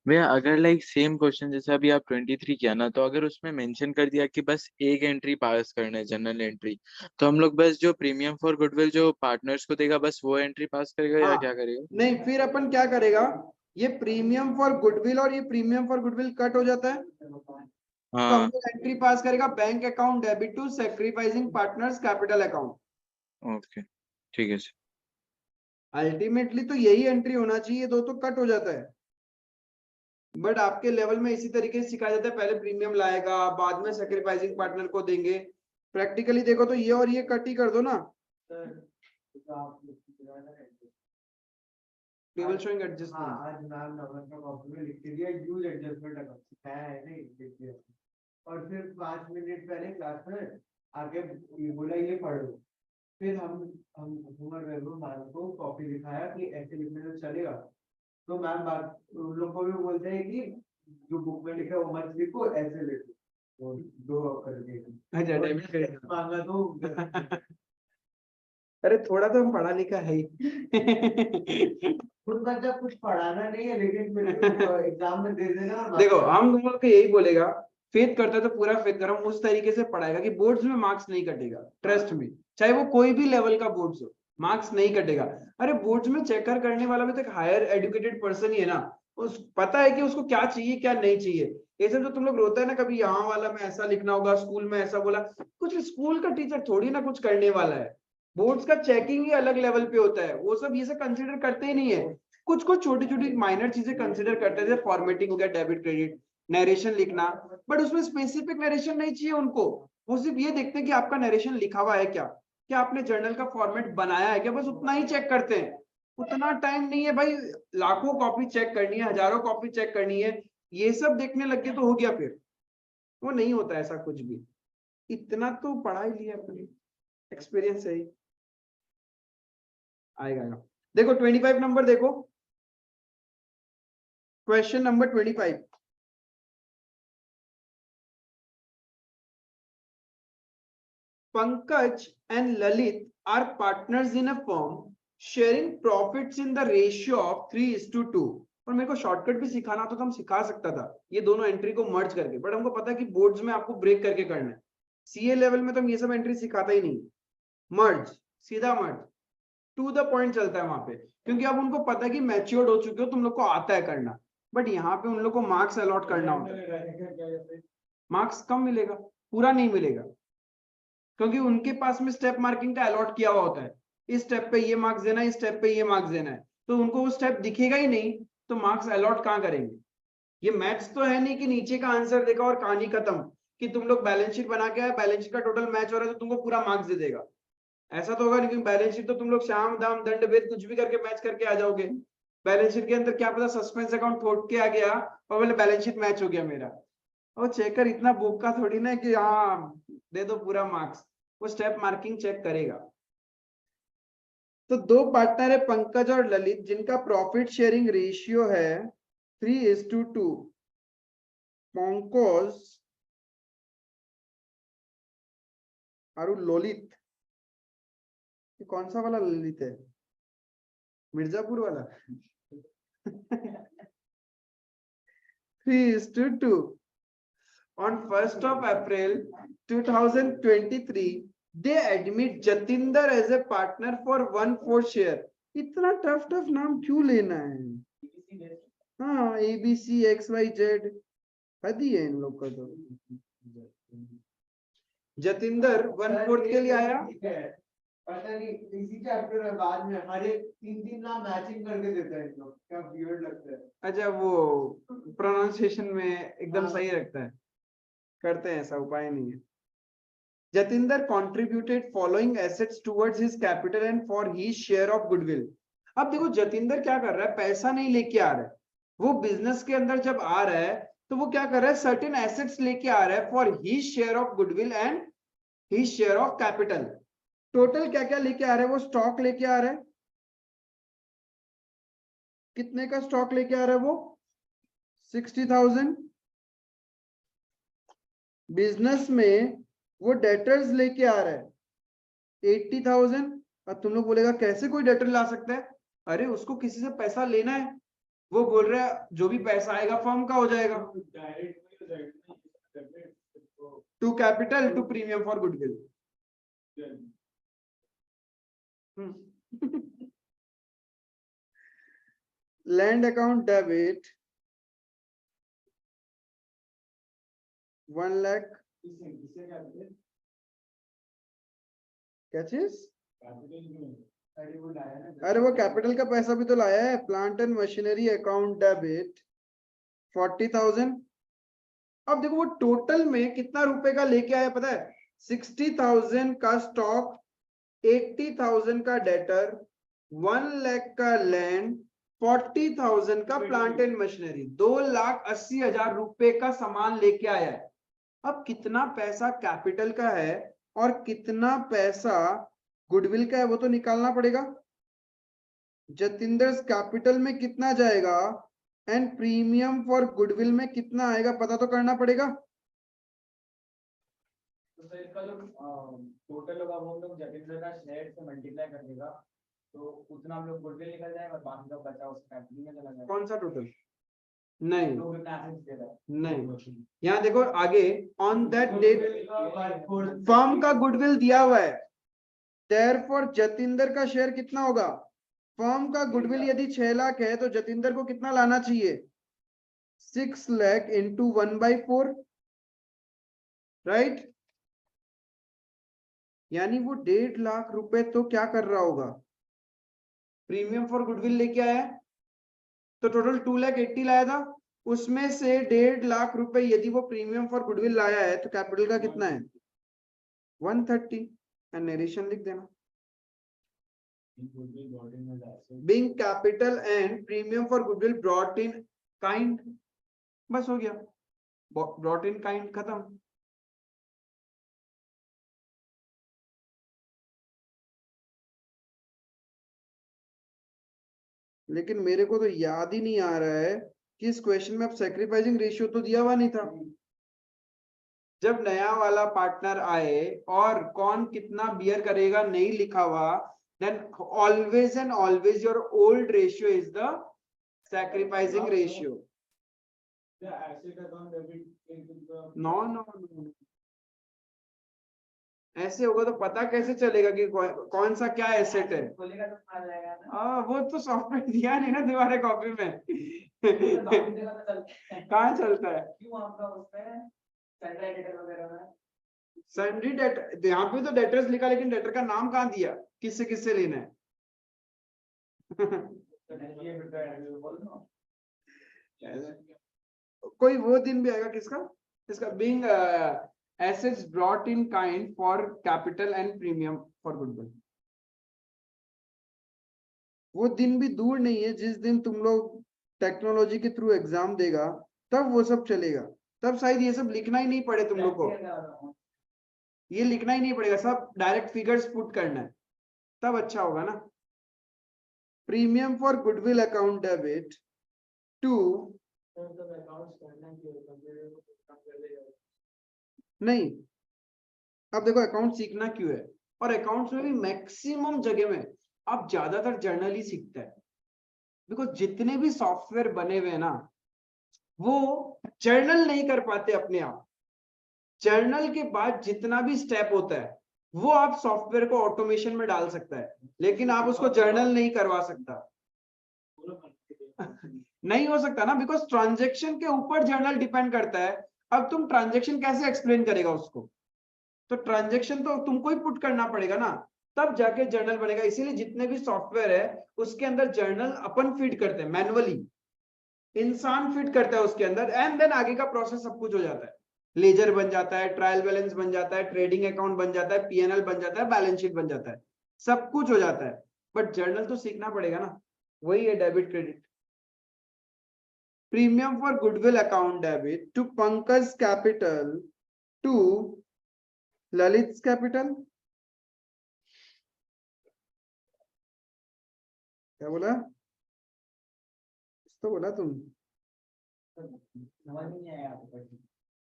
भैया अगर लाइक सेम क्वेश्चन जैसे अभी आप 23 किया ना, तो अगर उसमें मेंशन कर दिया कि बस एक एंट्री पास करना है जनरल एंट्री, तो हम लोग बस जो प्रीमियम फॉर गुडविल जो पार्टनर्स को देगा बस वो एंट्री पास करेगा या हाँ, क्या करेगा? नहीं फिर अपन क्या करेगा, ये प्रीमियम फॉर गुडविल और ये प्रीमियम फॉर गुडविल कट हो जाता है, तो हम हाँ लोग एंट्री पास करेगा bank account debit to sacrificing partners capital account. Okay ठीक है सर। अल्टीमेटली तो यही एंट्री होना चाहिए, दो तो कट हो जाता है, बट आपके लेवल में इसी तरीके से सिखाया जाता है, पहले प्रीमियम लाएगा बाद में सैक्रिफाइसिंग पार्टनर को देंगे। प्रैक्टिकली देखो तो ये और ये कट ही कर दो ना, टेबल शोइंग एडजस्टमेंट। आज मैम नंबर का कॉपी में लिख के दिया यूज एडजस्टमेंट अकाउंट सिखाया है नहीं लिख दिया, और फिर 5 मिनट पहले क्लास में आके ये बोला ये पढ़ो, फिर हम वैभव मैम को कॉपी दिखाया कि ऐसे लिखने से चलेगा, तो मैम बात उन लोग को भी बोलते हैं कि जो बुक में लिखा है वो मत लिखो, ऐसे लिखो, तो दो करके अच्छा मांगा तो अरे थोड़ा तो हम पढ़ा लिखा है ही खुद बच्चा कुछ पढ़ाना नहीं है, लेकिन फिर एग्जाम में दे देना। देखो हम तुम लोग को यही बोलेगा, फेथ करता है तो पूरा फेथ करो, उस तरीके से पढ़ाएगा कि बोर्ड्स में मार्क्स नहीं कटेगा, ट्रस्ट में, चाहे वो कोई भी लेवल का बोर्ड्स हो, मार्क्स नहीं कटेगा। अरे बोर्ड्स में चेकर करने वाला भी तो एक हायर एजुकेटेड पर्सन ही है ना, उस पता है कि उसको क्या चाहिए क्या नहीं चाहिए। ऐसे तो तुम लोग रोता है ना कभी यहाँ वाला में ऐसा लिखना होगा, स्कूल में ऐसा बोला, कुछ स्कूल का टीचर थोड़ी ना कुछ करने वाला है, बोर्ड्स का चेकिंग ही अलग लेवल पे होता है, वो सब ये सब कंसिडर करते ही नहीं है। कुछ कुछ छोटी छोटी माइनर चीजें कंसिडर करते हैं, फॉर्मेटिंग हो गया, डेबिट क्रेडिट, नरेशन लिखना, बट उसमें स्पेसिफिक नरेशन नहीं चाहिए उनको, वो सिर्फ ये देखते हैं कि आपका नरेशन लिखा हुआ है क्या, क्या आपने जर्नल का फॉर्मेट बनाया है क्या, बस उतना ही चेक करते हैं। उतना टाइम नहीं है भाई, लाखों कॉपी चेक करनी है, हजारों कॉपी चेक करनी है, ये सब देखने लग गए तो हो गया, फिर वो नहीं होता ऐसा कुछ भी, इतना तो पढ़ा ही लिया अपने एक्सपीरियंस है ही। आएगा देखो 25 नंबर देखो, question number 25। Pankaj and Lalit are partners in a firm sharing profits in the ratio of 3:2। और मेरे को शॉर्टकट भी सिखाना तो हम सिखा सकता था ये दोनों एंट्री को मर्ज करके, बट हमको पता है कि बोर्ड्स में आपको ब्रेक करके करना है, सीए लेवल में तो हम ये सब एंट्री सिखाता ही नहीं, मर्ज, सीधा मर्ज, टू द पॉइंट चलता है वहां पे, क्योंकि अब उनको पता है कि मैच्योर्ड हो चुके हो, तुम लोग को आता है करना, बट यहाँ पे उन लोग को मार्क्स अलॉट करना होता है, मार्क्स कम मिलेगा, पूरा नहीं मिलेगा, क्योंकि उनके पास में स्टेप मार्किंग का अलॉट किया हुआ होता है, इस स्टेप पे ये मार्क्स देना है, इस स्टेप पे ये मार्क्स देना है, तो उनको वो स्टेप दिखेगा ही नहीं, तो मार्क्स अलॉट कहाँ करेंगे। ये मैथ्स तो है नहीं कि नीचे का आंसर देखा और कहानी खत्म, कि तुम लोग बैलेंस शीट बना के आए, बैलेंस शीट का टोटल मैच हो रहा है तो तुमको पूरा मार्क्स दे देगा, ऐसा तो होगा नहीं, बैलेंस शीट तो तुम लोग शाम दाम दंड भेद कुछ भी करके मैच करके आ जाओगे, बैलेंस शीट के अंदर क्या पता सस्पेंस अकाउंट फोड़ के आ गया और बोले बैलेंस शीट मैच हो गया मेरा, और चेकर इतना बोका थोड़ी ना है कि हाँ दे दो पूरा मार्क्स, वो स्टेप मार्किंग चेक करेगा। तो दो पार्टनर है पंकज और ललित, जिनका प्रॉफिट शेयरिंग रेशियो है 3:2। पंकज और ललित, कौन सा वाला ललित है, मिर्जापुर वाला 3:2। On 1st of April 2023, they admit Jatinder as a partner for 1/4 share। इतना टफ नाम क्यों लेना है, हाँ ABC XYZ हदी है इन लोग का, तो जतिंदर 1/4 के लिए आया, पता नहीं इसी चैप्टर में बाद में हमारे 3 नाम मैचिंग करके देता है इन लोग, क्या वियर्ड लगता है। अच्छा वो प्रोनाउंसिएशन में एकदम सही रखता है, करते हैं ऐसा, उपाय नहीं है। Jatinder contributed following assets towards his capital and for his share of goodwill। अब देखो जतिंदर क्या कर रहा है, पैसा नहीं लेके आ रहा है, वो बिजनेस के अंदर जब आ रहा है तो वो क्या कर रहा है, सर्टेन एसेट्स लेके आ रहा है for his share of goodwill and his share of capital. Total क्या क्या लेके आ रहा है, वो स्टॉक लेके आ रहा है, कितने का स्टॉक लेके आ रहा है वो 60,000। बिजनेस में वो डेटर्स लेके आ रहा है 80,000। और तुम लोग बोलेगा कैसे कोई डेटर ला सकता है, अरे उसको किसी से पैसा लेना है, वो बोल रहा है जो भी पैसा आएगा फर्म का हो जाएगा। To capital to premium for goodwill. Land account debit 1 lakh, क्या चीज? अरे वो कैपिटल का पैसा भी तो लाया है। Plant and machinery account debit 40,000। अब देखो वो टोटल में कितना रुपए का लेके आया पता है? 60,000 का स्टॉक, 80,000 का डेटर, 1 लाख का लैंड, 40,000 का प्लांट एंड मशीनरी, 2,80,000 रुपए का सामान लेके आया है। अब कितना पैसा कैपिटल का है और कितना पैसा गुडविल का है वो तो निकालना पड़ेगा। जतिंदर कैपिटल में कितना जाएगा एंड प्रीमियम फॉर गुडविल में कितना आएगा पता तो करना पड़ेगा। तो सर इसका जो टोटल होगा वो हम लोग जतिंदर का शेयर से मल्टीप्लाई कर देगा, तो उतना हम लोग गुडविल निकल जाएगा और बाकी जो बचा उसका कैपिटल में चला जाएगा। कौन सा टोटल? नहीं तो कितना एसेट्स दे रहा है? नहीं, यहाँ देखो आगे, ऑन दैट डेट फर्म का गुडविल दिया हुआ है, देयरफॉर जतिंदर का शेयर कितना होगा? फर्म का गुडविल यदि 6 लाख है तो जतिंदर को कितना लाना चाहिए? 6 लाख इंटू 1/4, राइट? यानी वो 1.5 लाख रुपए तो क्या कर रहा होगा? प्रीमियम फॉर गुडविल लेके आया है, तो टोटल 2,80,000 लाया था, उसमें से 1.5 लाख रुपए यदि वो प्रीमियम फॉर गुडविल लाया है तो कैपिटल का कितना है? 130। एंड नरेशन लिख देना, being capital and premium for goodwill brought in kind। बस हो गया, brought in kind खत्म। लेकिन मेरे को तो याद ही नहीं आ रहा है कि इस क्वेश्चन में अब सैक्रिफाइसिंग रेशियो तो दिया हुआ नहीं था। जब नया वाला पार्टनर आए और कौन कितना बियर करेगा नहीं लिखा हुआ, then always and always your old ratio is the sacrificing ratio। No, no, no। ऐसे होगा तो पता कैसे चलेगा कि कौन सा क्या एसेट है? खोलेगा तो पता जाएगा ना। हाँ वो तो सॉफ्टवेयर दिया नहीं ना तुम्हारे कॉपी में। कहाँ चलता है? क्यों आपका उसमें सैंड्रा डेटर वगैरह में? सैंड्री डेटर यहाँ पे तो डेटर्स लिखा, लेकिन डेटर का नाम कहाँ दिया, किससे किससे लेना है? कोई वो दिन भी आएगा किसका, इसका being assets brought in kind for capital and premium for goodwill। वो दिन भी दूर नहीं है जिस दिन तुम लोग टेक्नोलॉजी के थ्रू एग्जाम देगा तब वो सब चलेगा, तब शायद ये सब लिखना ही नहीं पड़े तुम लोग को, ये लिखना ही नहीं पड़ेगा, सब डायरेक्ट फिगर्स पुट करना है, तब अच्छा होगा ना। Premium for goodwill account debit to, नहीं अब देखो अकाउंट सीखना क्यों है, और अकाउंट्स में भी मैक्सिमम जगह में आप ज्यादातर जर्नल ही सीखते हैं, बिकॉज जितने भी सॉफ्टवेयर बने हुए हैं ना वो जर्नल नहीं कर पाते अपने आप। जर्नल के बाद जितना भी स्टेप होता है वो आप सॉफ्टवेयर को ऑटोमेशन में डाल सकता है, लेकिन आप उसको जर्नल नहीं करवा सकता। नहीं हो सकता ना, बिकॉज ट्रांजेक्शन के ऊपर जर्नल डिपेंड करता है। अब तुम ट्रांजेक्शन कैसे एक्सप्लेन करेगा उसको, तो ट्रांजेक्शन तो तुमको ही पुट करना पड़ेगा ना, तब जाके जर्नल बनेगा। इसीलिए जितने भी सॉफ्टवेयर है उसके अंदर जर्नल अपन फीड करते हैं मैनुअली, इंसान फीड करता है उसके अंदर, एंड देन आगे का प्रोसेस सब कुछ हो जाता है। लेजर बन जाता है, ट्रायल बैलेंस बन जाता है, ट्रेडिंग अकाउंट बन जाता है, पीएनएल बन जाता है, बैलेंस शीट बन जाता है, सब कुछ हो जाता है। बट जर्नल तो सीखना पड़ेगा ना, वही है debit credit. Premium for goodwill account debit to Pankaj capital to Lalit capital. क्या बोला? तो बोला तुम समझ नहीं आया आपको,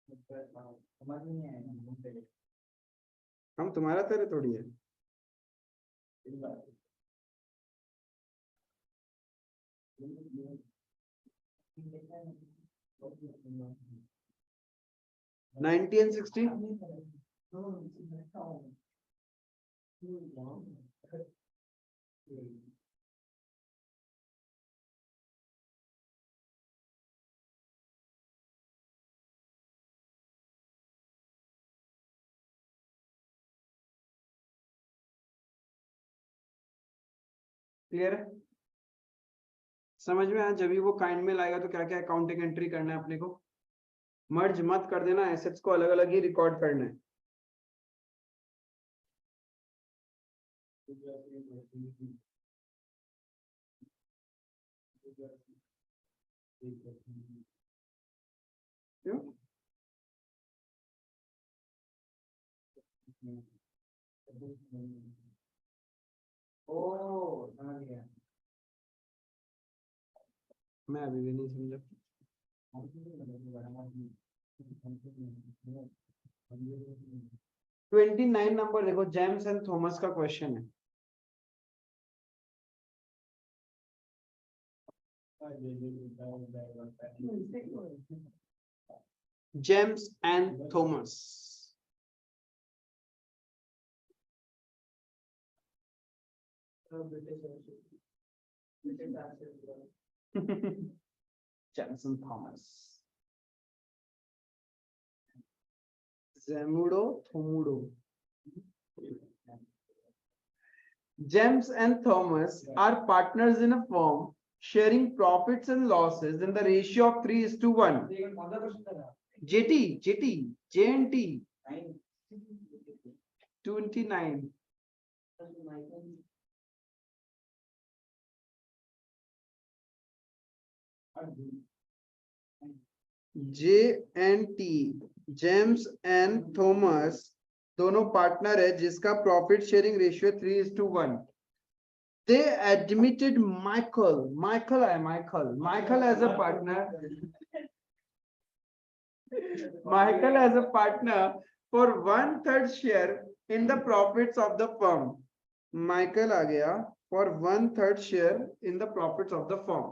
समझ नहीं आया। हम तुम्हारा तरह थोड़ी है। 90 and 60. क्लियर है? समझ में आया? जब भी वो काइंड में लाएगा तो क्या क्या अकाउंटिंग एंट्री करना है अपने को। मर्ज मत कर देना, एसेट्स को अलग अलग ही रिकॉर्ड करना है। क्यों? मैं अभी भी नहीं समझा। 29 नंबर देखो, जेम्स एंड थॉमस का क्वेश्चन है। James and Thomas. James and Thomas. Zemudo, Thomudo. James and Thomas are partners in a firm sharing profits and losses in the ratio of 3:1. JNT. 29. JNT, James and Thomas दोनों पार्टनर है जिसका profit sharing ratio 3:1. They admitted Michael as a partner. Michael as a partner for 1/3 share in the profits of the firm. Michael आ गया for 1/3 share in the profits of the firm.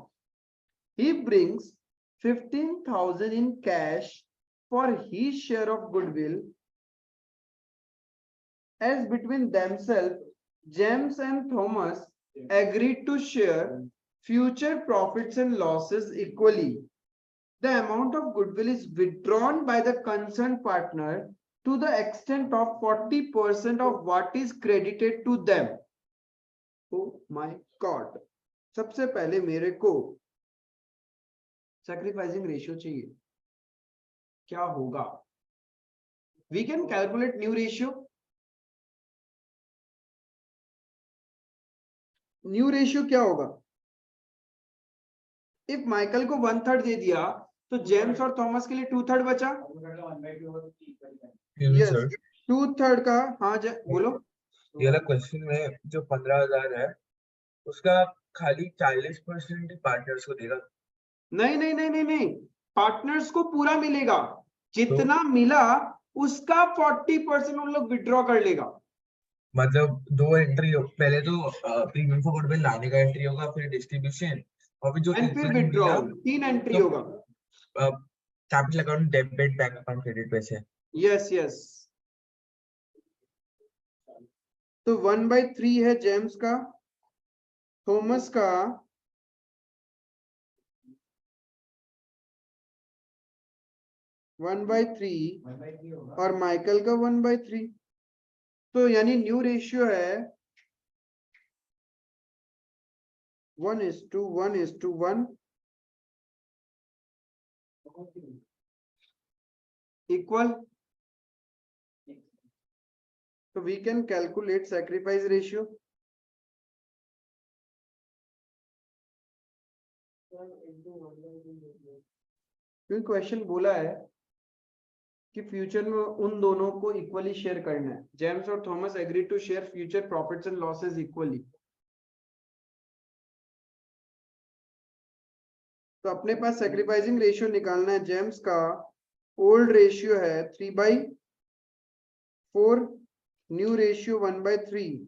He brings 15,000 in cash for his share of goodwill. As between themselves, James and Thomas agreed to share future profits and losses equally. The amount of goodwill is withdrawn by the concerned partner to the extent of 40% of what is credited to them. Oh my God! सबसे पहले मेरे को sacrificing ratio चाहिए। क्या होगा? We can calculate new ratio. New ratio क्या होगा? इफ माइकल को 1/3 दे दिया तो जेम्स और थॉमस के लिए 2/3 बचा। Yes, sir. 2/3 का। हाँ बोलो। ये वाला क्वेश्चन में जो 15,000 है उसका खाली 40% पार्टनर्स को देगा। नहीं, पार्टनर्स को पूरा मिलेगा। जितना मिला उसका 40% उन लोग विड्रॉ कर लेगा। मतलब 2 एंट्री पहले तो प्रीमियम फॉर गुडविल लाने का एंट्री होगा, फिर डिस्ट्रीब्यूशन और फिर जो फिर विड्रॉल। 3 एंट्री होगा। Capital account debit, bank account credit वैसे। यस। तो 1/3 है जेम्स का, थॉमस का 1/3 और माइकल का 1/3। तो यानी न्यू रेशियो है 1:1:1 equal. So we can calculate sacrifice ratio. क्योंकि क्वेश्चन बोला है कि फ्यूचर में उन दोनों को इक्वली शेयर करना है। जेम्स और Thomas agree to share future profits and losses equally. तो अपने पास सैक्रिफाइसिंग रेशियो निकालना है। जेम्स का ओल्ड रेशियो है 3/4, न्यू रेशियो 1/3।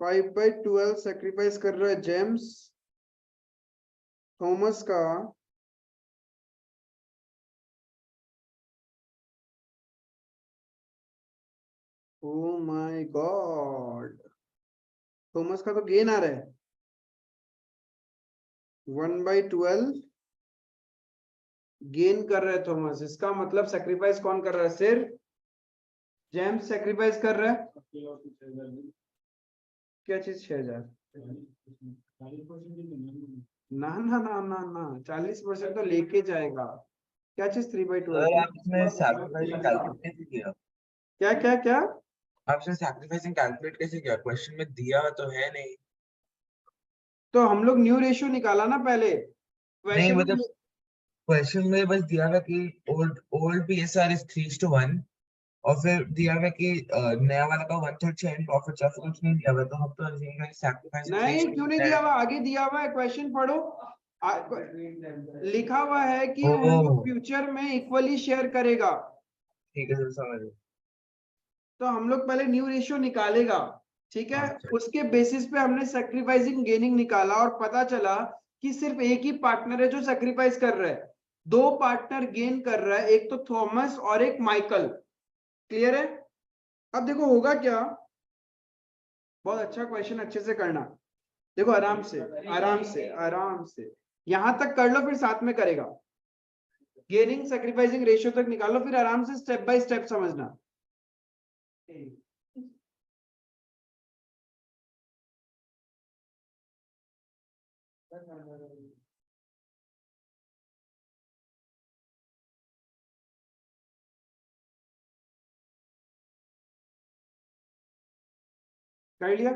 5/12 सेक्रीफाइस कर रहा है जेम्स थॉमस का ओ माय गॉड, थॉमस का तो गेन आ रहा है 1/12 गेन कर रहा है थॉमस। इसका मतलब सेक्रीफाइस कौन कर रहा है? सिर्फ जेम्स सेक्रीफाइस कर रहा है। क्या चीज 6000? ना ना ना ना ना, 40% तो लेके जाएगा। क्या चीज 3/12? सर आप इसमें सैक्रिफाइसिंग कैलकुलेट कैसे किया? क्या क्या क्या? आपने सैक्रिफाइसिंग कैलकुलेट कैसे किया? क्वेश्चन में दिया तो है नहीं। तो हम लोग न्यू रेशियो निकाला ना पहले नहीं क्वेश्चन मतलब क्वेश्चन में बस दिया था कि ओल्ड ओल्ड पीएसआर इज 3:1 और फिर दिया हुआ कि नया वाला का 1/3 शेयर प्रॉफिट या फिर कुछ नहीं दिया हुआ, तो हम तो अज्यूम सैक्रिफाइसिंग नहीं, क्यों नहीं दिया हुआ? आगे दिया हुआ है, क्वेश्चन पढ़ो। लिखा हुआ है कि वो ओह फ्यूचर में इक्वली शेयर करेगा। ठीक है सर, समझ गए। तो हम लोग पहले न्यू रेशियो निकालेगा, ठीक है? अच्छा उसके बेसिस पे हमने सेक्रीफाइसिंग गेनिंग निकाला और पता चला कि सिर्फ एक ही पार्टनर है जो सेक्रीफाइस कर रहा है। दो पार्टनर गेन कर रहा है, एक तो थॉमस और एक माइकल। क्लियर है? अब देखो होगा क्या, बहुत अच्छा क्वेश्चन, अच्छे से करना। देखो आराम से आराम से आराम से, यहां तक कर लो फिर साथ में करेगा। गेनिंग सेक्रीफाइसिंग रेशियो तक निकालो, फिर आराम से स्टेप बाय स्टेप समझना। कर लिया?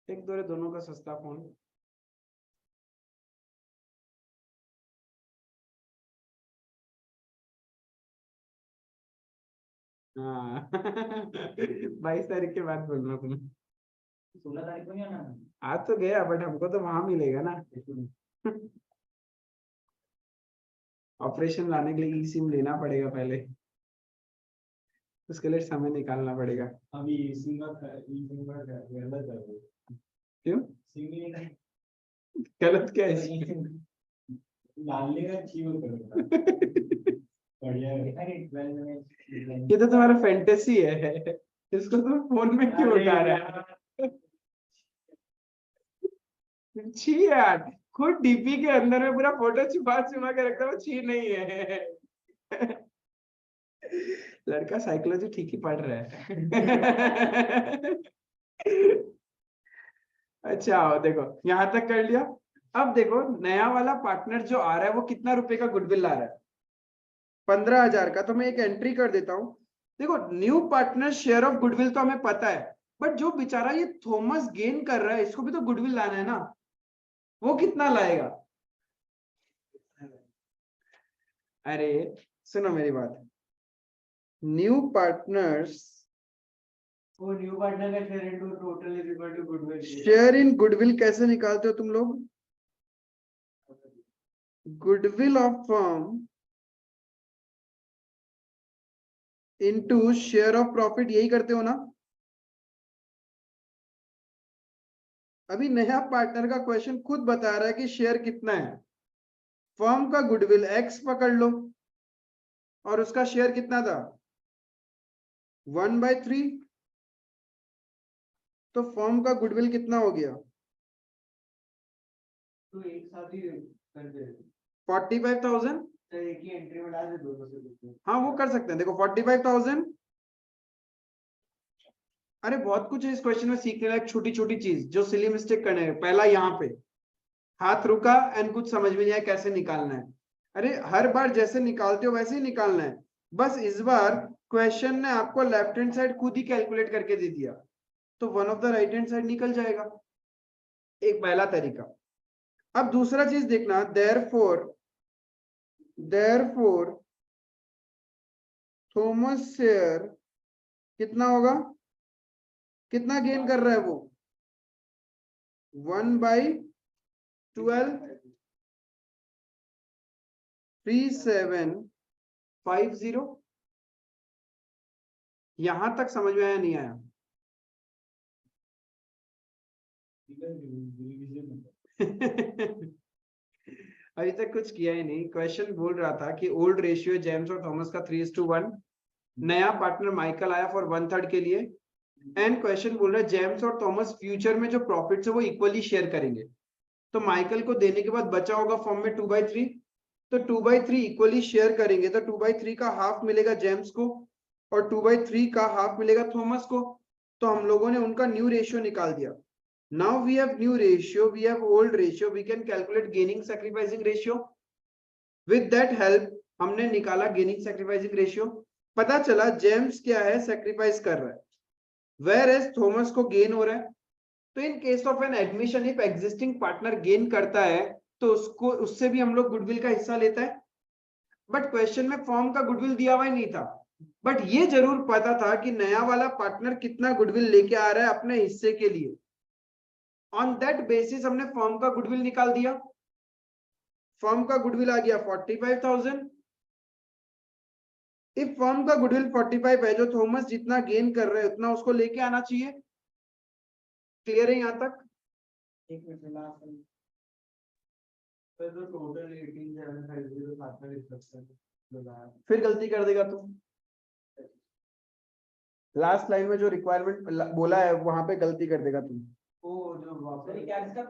एक दो दोनों का सस्ता फोन। हाँ 22 तारीख के बाद बोल रहा हूँ तुम्हें। 16 तारीख को नहीं आना? आज तो गया बट हमको तो वहां मिलेगा ना। ऑपरेशन लाने के लिए ई सिम लेना पड़ेगा पहले, उसके लिए समय निकालना पड़ेगा। अभी सिंगा गलत है। क्यों सिंगिंग गलत? क्या है इसमें? डालने का चीज करूंगा। बढ़िया है। ये तो तुम्हारा फैंटेसी है, इसको तुम फोन में क्यों उठा रहा है? छी यार, खुद डीपी के अंदर में पूरा फोटो छुपा छुपा के रखता, वो छी नहीं है। लड़का साइकोलॉजी ठीक ही पढ़ रहा है। अच्छा आओ देखो, यहां तक कर लिया। अब देखो नया वाला पार्टनर जो आ रहा है वो कितना रुपए का गुडविल ला रहा है? 15,000 का। तो मैं एक एंट्री कर देता हूं। देखो new partner share of goodwill तो हमें पता है, बट जो बेचारा ये थॉमस गेन कर रहा है इसको भी तो गुडविल लाना है ना। वो कितना लाएगा? अरे सुनो मेरी बात, न्यू पार्टनर्स वो न्यू पार्टनर का share into total is equal to goodwill. Share in goodwill कैसे निकालते हो तुम लोग? Goodwill of firm into share of profit, यही करते हो ना? अभी नया पार्टनर का क्वेश्चन खुद बता रहा है कि शेयर कितना है। फर्म का गुडविल एक्स पकड़ लो और उसका शेयर कितना था? 1/3। तो फर्म का गुडविल कितना हो गया? तो एक साथ ही कर दे। 45,000। तो एक ही एंट्री में डाल दे दोनों से। हाँ वो कर सकते हैं, देखो 45,000। अरे बहुत कुछ है इस क्वेश्चन में सीखने लायक, छोटी छोटी चीज जो सिली मिस्टेक करने है। पहला यहाँ पे हाथ रुका एंड कुछ समझ में नहीं आया कैसे निकालना है। अरे हर बार जैसे निकालते हो वैसे ही निकालना है, बस इस बार क्वेश्चन ने आपको लेफ्ट हैंड साइड खुद ही कैलकुलेट करके दे दिया, तो one of the right hand side निकल जाएगा। एक पहला तरीका। अब दूसरा चीज देखना, देयरफॉर थॉमस शेयर कितना होगा? कितना गेन कर रहा है वो? 1/12 3750। यहां तक समझ में आया नहीं आया? अभी तक कुछ किया ही नहीं। क्वेश्चन बोल रहा था कि ओल्ड रेशियो जेम्स और थॉमस का 3:1, नया पार्टनर माइकल आया फॉर 1/3 के लिए, एंड क्वेश्चन बोल रहा है जेम्स और थॉमस फ्यूचर में जो प्रॉफिट्स है वो इक्वली शेयर करेंगे। तो माइकल को देने के बाद बचा होगा फॉर्म में 2/3, तो 2/3 इक्वली शेयर करेंगे तो 2/3 का हाफ मिलेगा जेम्स को और 2/3 का हाफ मिलेगा थॉमस को। तो हम लोगों ने उनका न्यू रेशियो निकाल दिया। Now we have new ratio, we have old ratio, we can calculate gaining sacrificing ratio. With that help हमने निकाला gaining sacrificing ratio। पता चला जेम्स क्या है, सेक्रीफाइस कर रहा है, whereas थॉमस को गेन हो रहा है। तो इन case of an admission if existing partner gain करता है तो उसको उससे भी हम लोग गुडविल का हिस्सा लेता है। बट क्वेश्चन में फॉर्म का गुडविल दिया हुआ ही नहीं था, बट ये जरूर पता था कि नया वाला पार्टनर कितना गुडविल लेके आ रहा है अपने हिस्से के लिए। ऑन दैट बेसिस हमने फर्म का गुडविल निकाल दिया। फर्म का गुडविल आ गया 45,000। इफ फर्म का गुडविल 45 है, जो थॉमस जितना गेन कर रहे हैं उतना उसको लेके आना चाहिए। क्लियर है यहां तक? एक मिनट लास्ट तो टोटल 18,750 साथ में डिस्कशन फिर गलती कर देगा तू। लास्ट लाइन में जो रिक्वायरमेंट बोला है वहां पे गलती कर देगा तू। वो जो वापस क्या इसका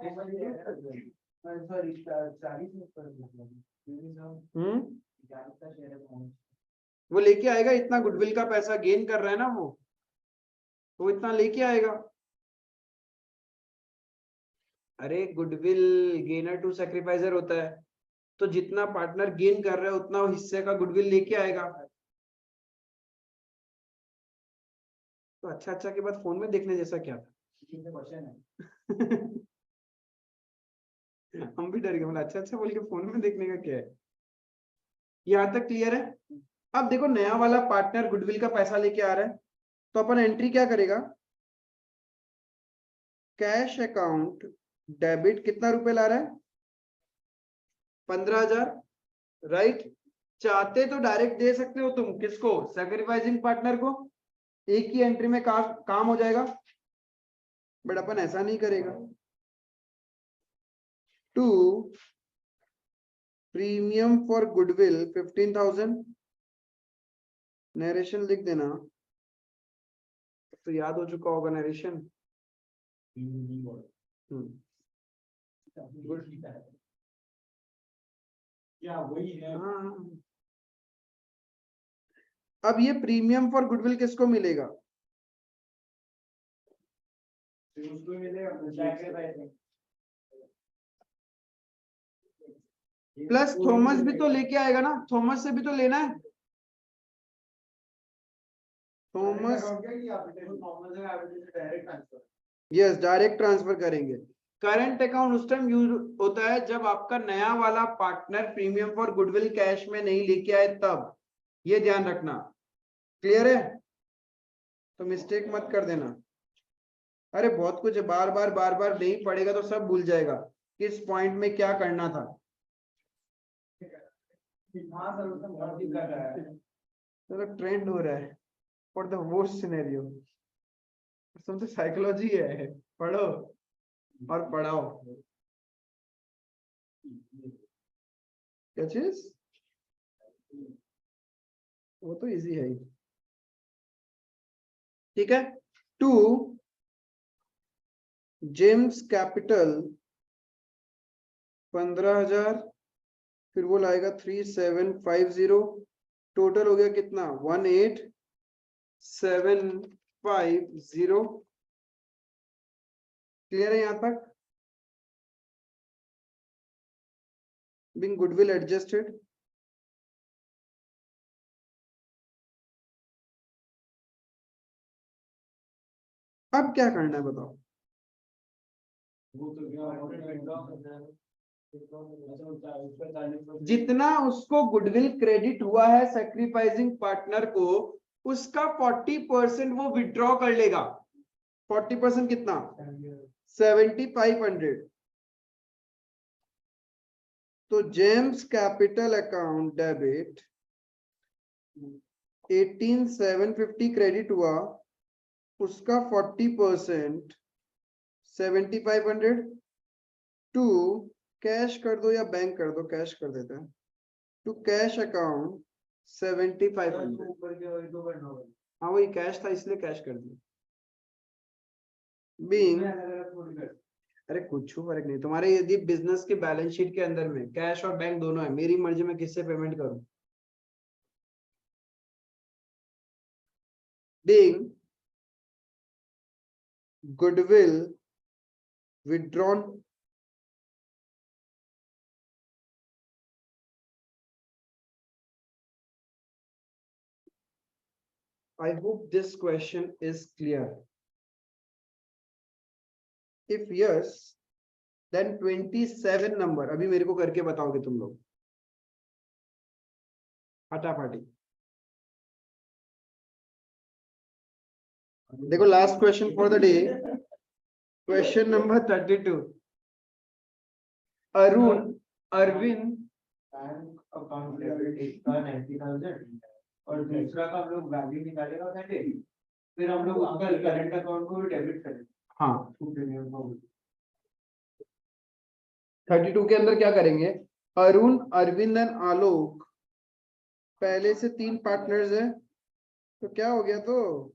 सॉरी 40 का शेयर है वो लेके आएगा, इतना गुडविल का पैसा गेन कर रहा है ना वो इतना लेके आएगा। अरे गुडविल गेनर टू सैक्रिफाइसर होता है, तो जितना पार्टनर गेन कर रहा है उतना हिस्से का गुडविल लेके आएगा। तो अच्छा के बाद फोन में देखने जैसा क्या था? क्वेश्चन है हम भी डर गए, मतलब अच्छा बोल के फोन में देखने का क्या है। यहाँ तक क्लियर है? अब देखो नया वाला पार्टनर गुडविल का पैसा लेके आ रहा है, तो अपन एंट्री क्या करेगा, कैश अकाउंट डेबिट कितना रुपए ला रहा है, 15,000, राइट। चाहते तो डायरेक्ट दे सकते हो तुम, किसको, सैक्रिफाइसिंग पार्टनर को, एक ही एंट्री में काम हो जाएगा, बट अपन ऐसा नहीं करेगा। To premium for goodwill 15,000, narration लिख देना, तो याद हो चुका होगा नरेशन। वही है। अब ये प्रीमियम फॉर गुडविल किसको मिलेगा, उसको मिलेगा प्लस थॉमस भी तो लेके आएगा ना, थॉमस से भी तो लेना है। थॉमस यस डायरेक्ट ट्रांसफर करेंगे। करंट अकाउंट उस टाइम यूज होता है जब आपका नया वाला partner premium for goodwill cash में नहीं लेके आए, तब ये ध्यान रखना। क्लियर है? तो मिस्टेक मत कर देना। अरे बहुत कुछ है, बार बार नहीं पढ़ेगा तो सब भूल जाएगा किस पॉइंट में क्या करना था। चलो ट्रेंड हो रहा है फॉर द वर्स्ट सिनेरियो। तुम तो साइकोलॉजी है, पढ़ो और पढ़ाओ। क्या चीज? वो तो इजी है ही। ठीक है। टू जेम्स कैपिटल 15,000, फिर वो लाएगा 3750, टोटल हो गया कितना 18,750। क्लियर है यहां तक? Being goodwill adjusted. अब क्या करना है बताओ? जितना उसको गुडविल क्रेडिट हुआ है सैक्रिफाइसिंग पार्टनर को, उसका 40% वो विड्रॉ कर लेगा। 40% कितना? 7,500। तो James capital account debit 18,750 credit हुआ, उसका 40% 7500 टू कैश कर दो या बैंक कर दो, कैश कर देते हैं, टू कैश अकाउंट 7500। ऊपर के वही तो करना होगा। हाँ वही कैश था इसलिए कैश कर दिया। बीइंग, अलग-अलग थोड़ी कर। अरे कुछ फर्क नहीं, तुम्हारे यदि बिजनेस के बैलेंस शीट के अंदर में कैश और बैंक दोनों है, मेरी मर्जी में किससे पेमेंट करूं। Being goodwill withdrawn I hope this question is clear. If yes, then 27 नंबर अभी मेरे को करके बताओगे तुम लोग फटाफटी। देखो last question for the day, question number 32। Arvind bank account debit का 90,000 और दूसरा का हम लोग वैल्यू निकालेगा संडे, फिर हम लोग अगर करंट अकाउंट को भी डेबिट करें। हाँ प्रीमियम को 32 के अंदर क्या करेंगे, अरुण, अरविंद एंड आलोक पहले से 3 पार्टनर्स हैं, तो क्या हो गया, तो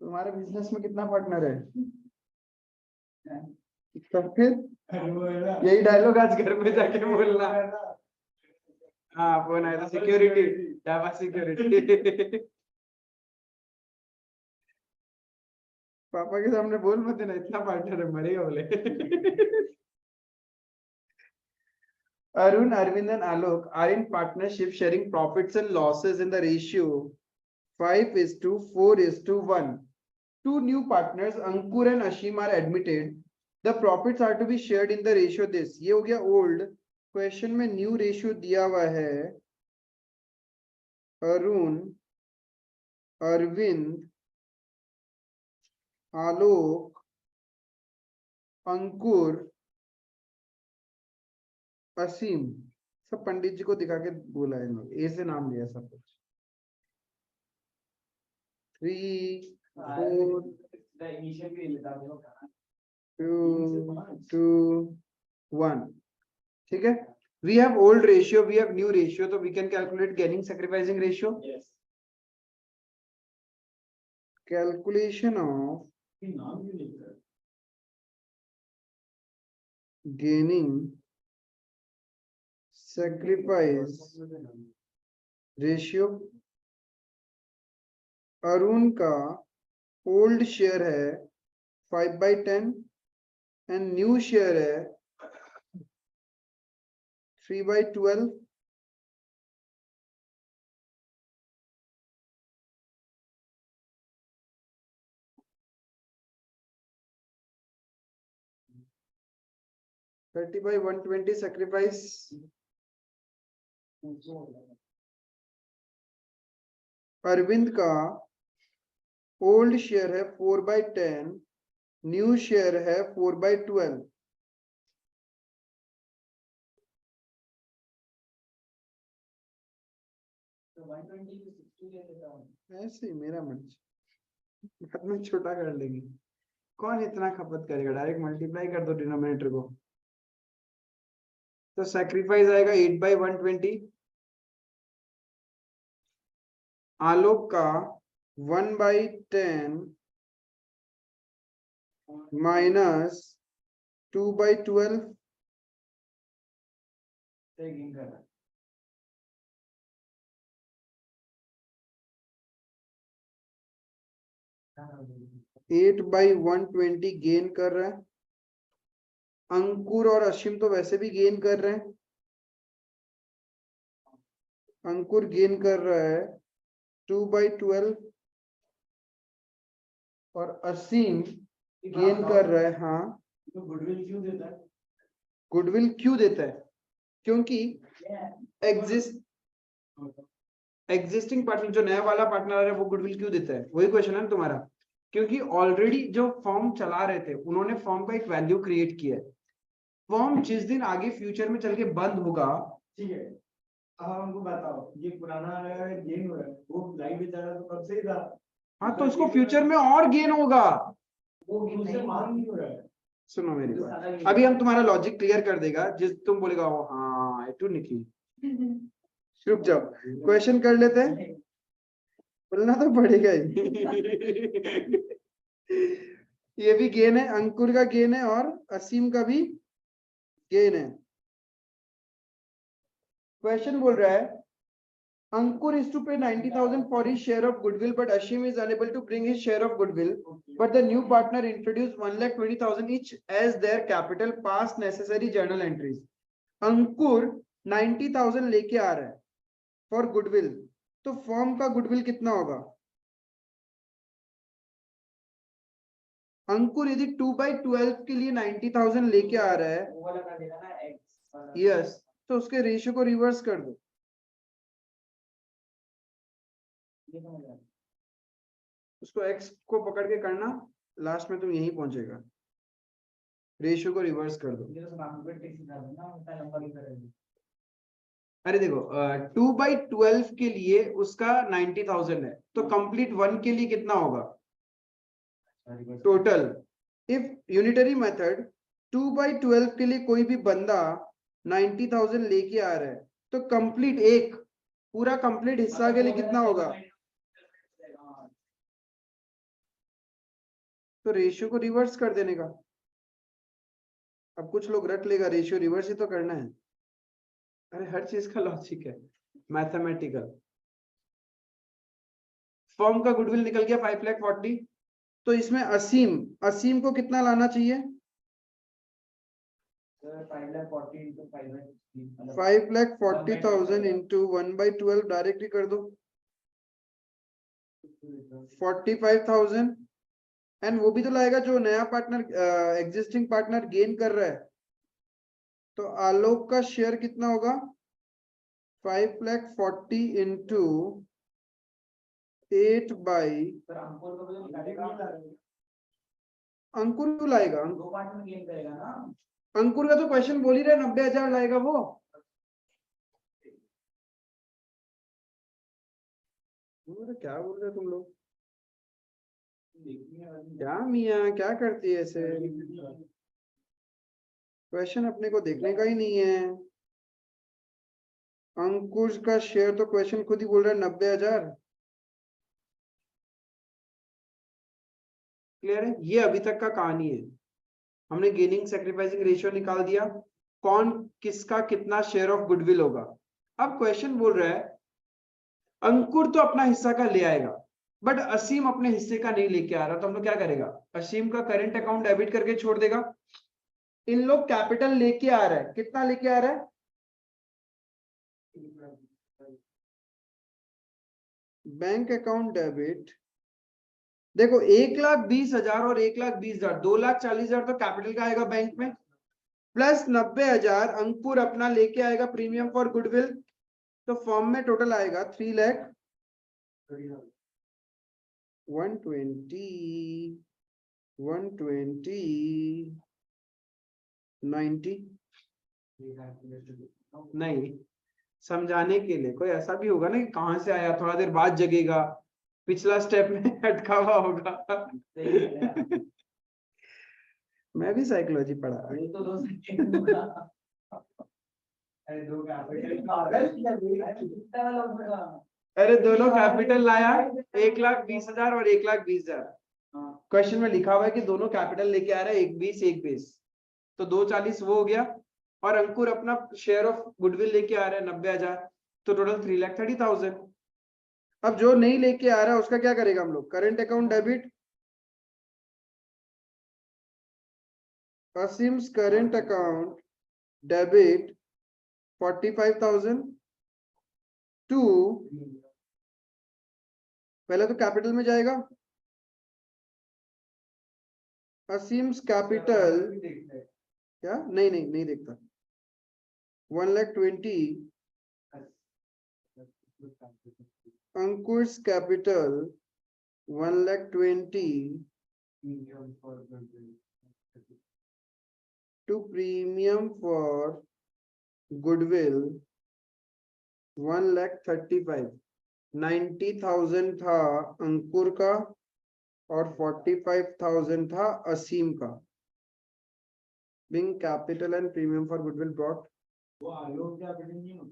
तुम्हारे बिजनेस में कितना पार्टनर है, तो फिर यही डायलॉग आज घर में जाके बोलना। हाँ फोन आया था, सिक्योरिटी, जावा सिक्योरिटी। पापा के सामने बोल मत देना इतना पार्टनर है, मरेगा बोले। Arun, Arvind and Alok are in partnership sharing profits and losses in the ratio 5:4:1. Two new partners, Ankur and Ashim, are admitted. The profits are to be shared in the ratio this. ये हो गया old. Question में new ratio दिया हुआ है. Arun, Arvind, Alok, अंकुर, असीम, सब पंडित जी को दिखा के बोला है इन्होंने, ए से नाम लिया सब कुछ। 3, 4, 2, 1। ठीक है, we have old ratio, we have new ratio, तो we can calculate gaining sacrificing ratio. Yes. Calculation of gaining sacrifice ratio. Arun का ओल्ड शेयर है 5/10 एंड न्यू शेयर है 3/12। $30/120 sacrifice। अरविंद का ओल्ड शेयर है 4/10, न्यू शेयर है 4/12। ऐसे ही मेरा मर्जी, बाद में छोटा कर लेंगे, कौन इतना खपत करेगा, डायरेक्ट मल्टीप्लाई कर दो डिनोमिनेटर को। तो सैक्रिफाइस आएगा 8/120। आलोक का 1/10 माइनस 2/12। टेकिंग कर 8/120 गेन कर रहा है। अंकुर और असीम तो वैसे भी गेन कर रहे हैं, अंकुर गेन कर रहा है 2/12 और असीम गेन कर रहा है। हाँ, तो गुडविल क्यों देता है? गुडविल क्यों देता है, क्योंकि एग्जिस्टिंग पार्टनर, जो नया वाला पार्टनर है वो गुडविल क्यों देता है, वही क्वेश्चन है ना तुम्हारा। क्योंकि ऑलरेडी जो फॉर्म चला रहे थे उन्होंने फॉर्म का एक वैल्यू क्रिएट किया है। फॉर्म जिस दिन आगे फ्यूचर में चल के बंद होगा, ठीक है, अब हमको बताओ, ये पुराना गेन हो रहा है, वो लाइव भी चला तो कब से ही था। हाँ तो उसको फ्यूचर में और गेन होगा, सुनो मेरी बात, अभी हम तुम्हारा लॉजिक क्लियर कर देगा, जिस तुम बोलेगा वो हाँ टू निकली। रुक जाओ, क्वेश्चन कर लेते हैं, बोलना तो पड़ेगा ही। ये भी गेन है, अंकुर का गेन है और असीम का भी गेन है। क्वेश्चन बोल रहा है Ankur is to pay 90,000 for his share of goodwill, but Ashim is unable to bring his share of goodwill. But the new partner introduced 1,20,000 each as their capital past necessary journal entries. Ankur 90,000 लेके आ रहा है for goodwill, तो फॉर्म का गुडविल कितना होगा? अंकुर यदि 2/12 के लिए 90,000 लेके आ रहा है, यस, तो उसके रेशियो को रिवर्स कर दो। उसको x को पकड़ के करना, लास्ट में तुम यही पहुंचेगा, रेशियो को रिवर्स कर दो। अरे देखो 2/12 के लिए उसका 90,000 है, तो कंप्लीट 1 के लिए कितना होगा टोटल? इफ यूनिटरी मेथड 2/12 के लिए कोई भी बंदा 90,000 लेके आ रहा है, तो कंप्लीट एक पूरा कंप्लीट हिस्सा के लिए कितना होगा? तो रेशियो को रिवर्स कर देने का। अब कुछ लोग रट लेगा, रेशियो रिवर्स ही तो करना है। अरे हर चीज का लॉजिक है, मैथमेटिकल। फर्म का गुडविल निकल गया 5,40,000, तो इसमें असीम को कितना लाना चाहिए? 5,40,000 इंटू 1/12 डायरेक्टली कर दो, 45,000। एंड वो भी तो लाएगा जो नया पार्टनर एग्जिस्टिंग पार्टनर गेन कर रहा है, तो आलोक का शेयर कितना होगा? 5,40,000 इंटू 8 बाई, अंकुर क्यों लाएगा? अंकुर का तो क्वेश्चन बोल ही रहे 90,000 लाएगा वो। क्या बोल रहे तुम लोग? क्या मियाँ क्या करती है ऐसे? क्वेश्चन अपने को देखने का ही नहीं है। अंकुश का शेयर तो क्वेश्चन खुद ही बोल रहा है 90,000। क्लियर है? ये अभी तक का कहानी है। हमने गेनिंग सैक्रिफाइसिंग रेशियो निकाल दिया, कौन किसका कितना शेयर ऑफ गुडविल होगा। अब क्वेश्चन बोल रहा है अंकुर तो अपना हिस्सा का ले आएगा, बट असीम अपने हिस्से का नहीं लेके आ रहा, तो हम लोग क्या करेगा? असीम का करंट अकाउंट डेबिट करके छोड़ देगा। इन लोग कैपिटल लेके आ रहा है, कितना लेके आ रहा है? बैंक अकाउंट डेबिट, देखो 1,20,000 और 1,20,000, 2,40,000 तो कैपिटल का आएगा बैंक में, प्लस 90,000 अंकुर अपना लेके आएगा प्रीमियम फॉर गुडविल, तो फॉर्म में टोटल आएगा 3,00,000, 120, 90 नहीं, समझाने के लिए कोई ऐसा भी होगा ना कि कहां से आया, थोड़ा देर बाद जगेगा, पिछला स्टेप में अटका हुआ होगा। मैं भी साइकोलॉजी पढ़ा। अरे दोनों कैपिटल लाया, 1,20,000 और 1,20,000। क्वेश्चन में लिखा हुआ है कि दोनों कैपिटल लेके आ रहा है, 1,20,1,20, तो 2,40 वो हो गया, और अंकुर अपना शेयर ऑफ गुडविल लेके आ रहा है 90,000, तो टोटल 3,30,000। अब जो नहीं लेके आ रहा है उसका क्या करेगा हम लोग? Current account debit, Aseem's current account debit 45,000 to, पहले तो कैपिटल में जाएगा, असीम्स कैपिटल, क्या नहीं देखता, 1,20,000 अंकुश capital 1,20,000 to premium for goodwill 1,35,000, 90,000 था अंकुर का और 45,000 था असीम का। Being capital and premium for goodwill brought, वो आलोक कैपिटल नहीं हो।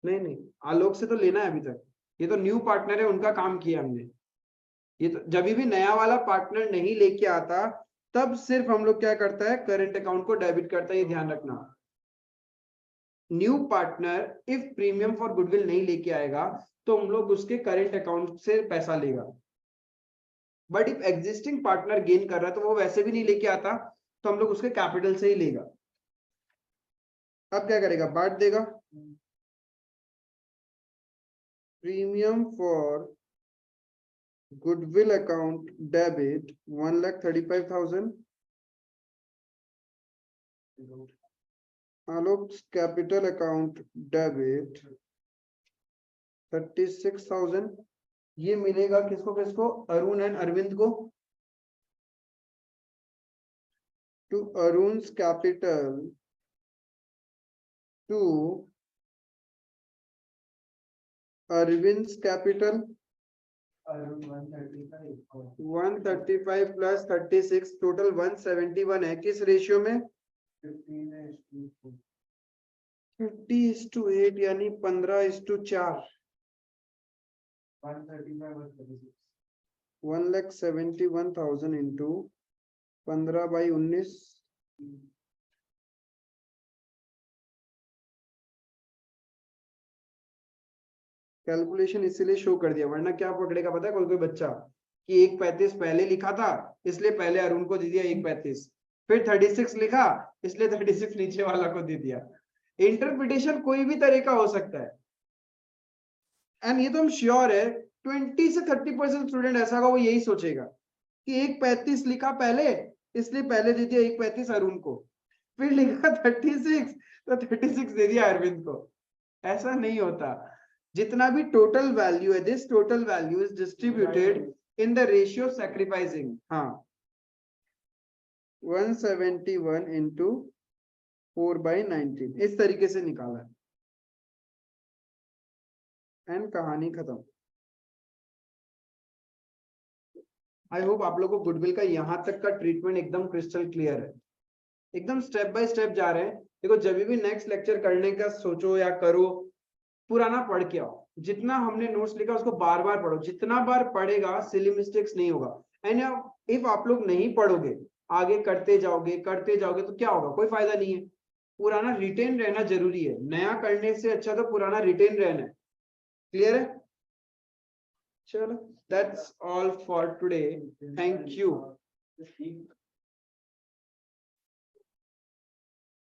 नहीं आलोक से तो लेना है अभी तक, ये तो न्यू पार्टनर है, उनका काम किया हमने। ये तो जब भी नया वाला पार्टनर नहीं लेके आता तब सिर्फ हम लोग क्या करता है, करंट अकाउंट को डेबिट करता है, ये ध्यान रखना। New partner if premium for goodwill नहीं लेके आएगा तो हम लोग उसके करंट अकाउंट से पैसा लेगा। But if existing partner gain कर रहा है तो वो वैसे भी नहीं लेके आता, तो हम लोग उसके कैपिटल से ही लेगा। अब क्या करेगा, बांट देगा। Premium for goodwill account debit 1,35,000, Alok capital account debit 36,000। ये मिलेगा किसको किसको, अरुण एंड अरविंद को। To Arun's capital to Arvind's capital. 135 plus 36 total 171 है। किस रेशियो में, 50:8 यानी 15:4। 1,71,000 इंटू 15/19, कैलकुलेशन इसीलिए शो कर दिया, वरना क्या पकड़ेगा पता है कोई कोई बच्चा, कि 1,35 पहले लिखा था इसलिए पहले अरुण को दे दिया 1,35, फिर 36 लिखा इसलिए 36 नीचे वाला को दे दिया। इंटरप्रिटेशन कोई भी तरीका हो सकता है। एंड ये तो हम श्योर है 20 से 30% स्टूडेंट ऐसा होगा, वो यही सोचेगा कि 1,35 लिखा पहले इसलिए पहले दे दिया 1,35 अरुण को, फिर लिखा 36 तो 36 दे दिया अरविंद को। ऐसा नहीं होता। जितना भी टोटल वैल्यू है, this total value is distributed in the ratio sacrificing. हाँ, 171 इंटू 4/19 इस तरीके से निकाला है। एंड कहानी खत्म। आई होप आप लोगों को गुडविल का यहाँ तक का ट्रीटमेंट एकदम क्रिस्टल क्लियर है, एकदम स्टेप बाय स्टेप जा रहे हैं। देखो जब भी नेक्स्ट लेक्चर करने का सोचो या करो, पुराना पढ़ के आओ। जितना हमने नोट्स लिखा उसको बार बार पढ़ो, जितना बार पढ़ेगा सिली मिस्टेक्स नहीं होगा। एंड इफ आप लोग नहीं पढ़ोगे, आगे करते जाओगे तो क्या होगा, कोई फायदा नहीं है। पुराना रिटेन रहना जरूरी है, नया करने से अच्छा तो पुराना रिटेन रहना है। क्लियर है? चलो, that's all for today, thank you.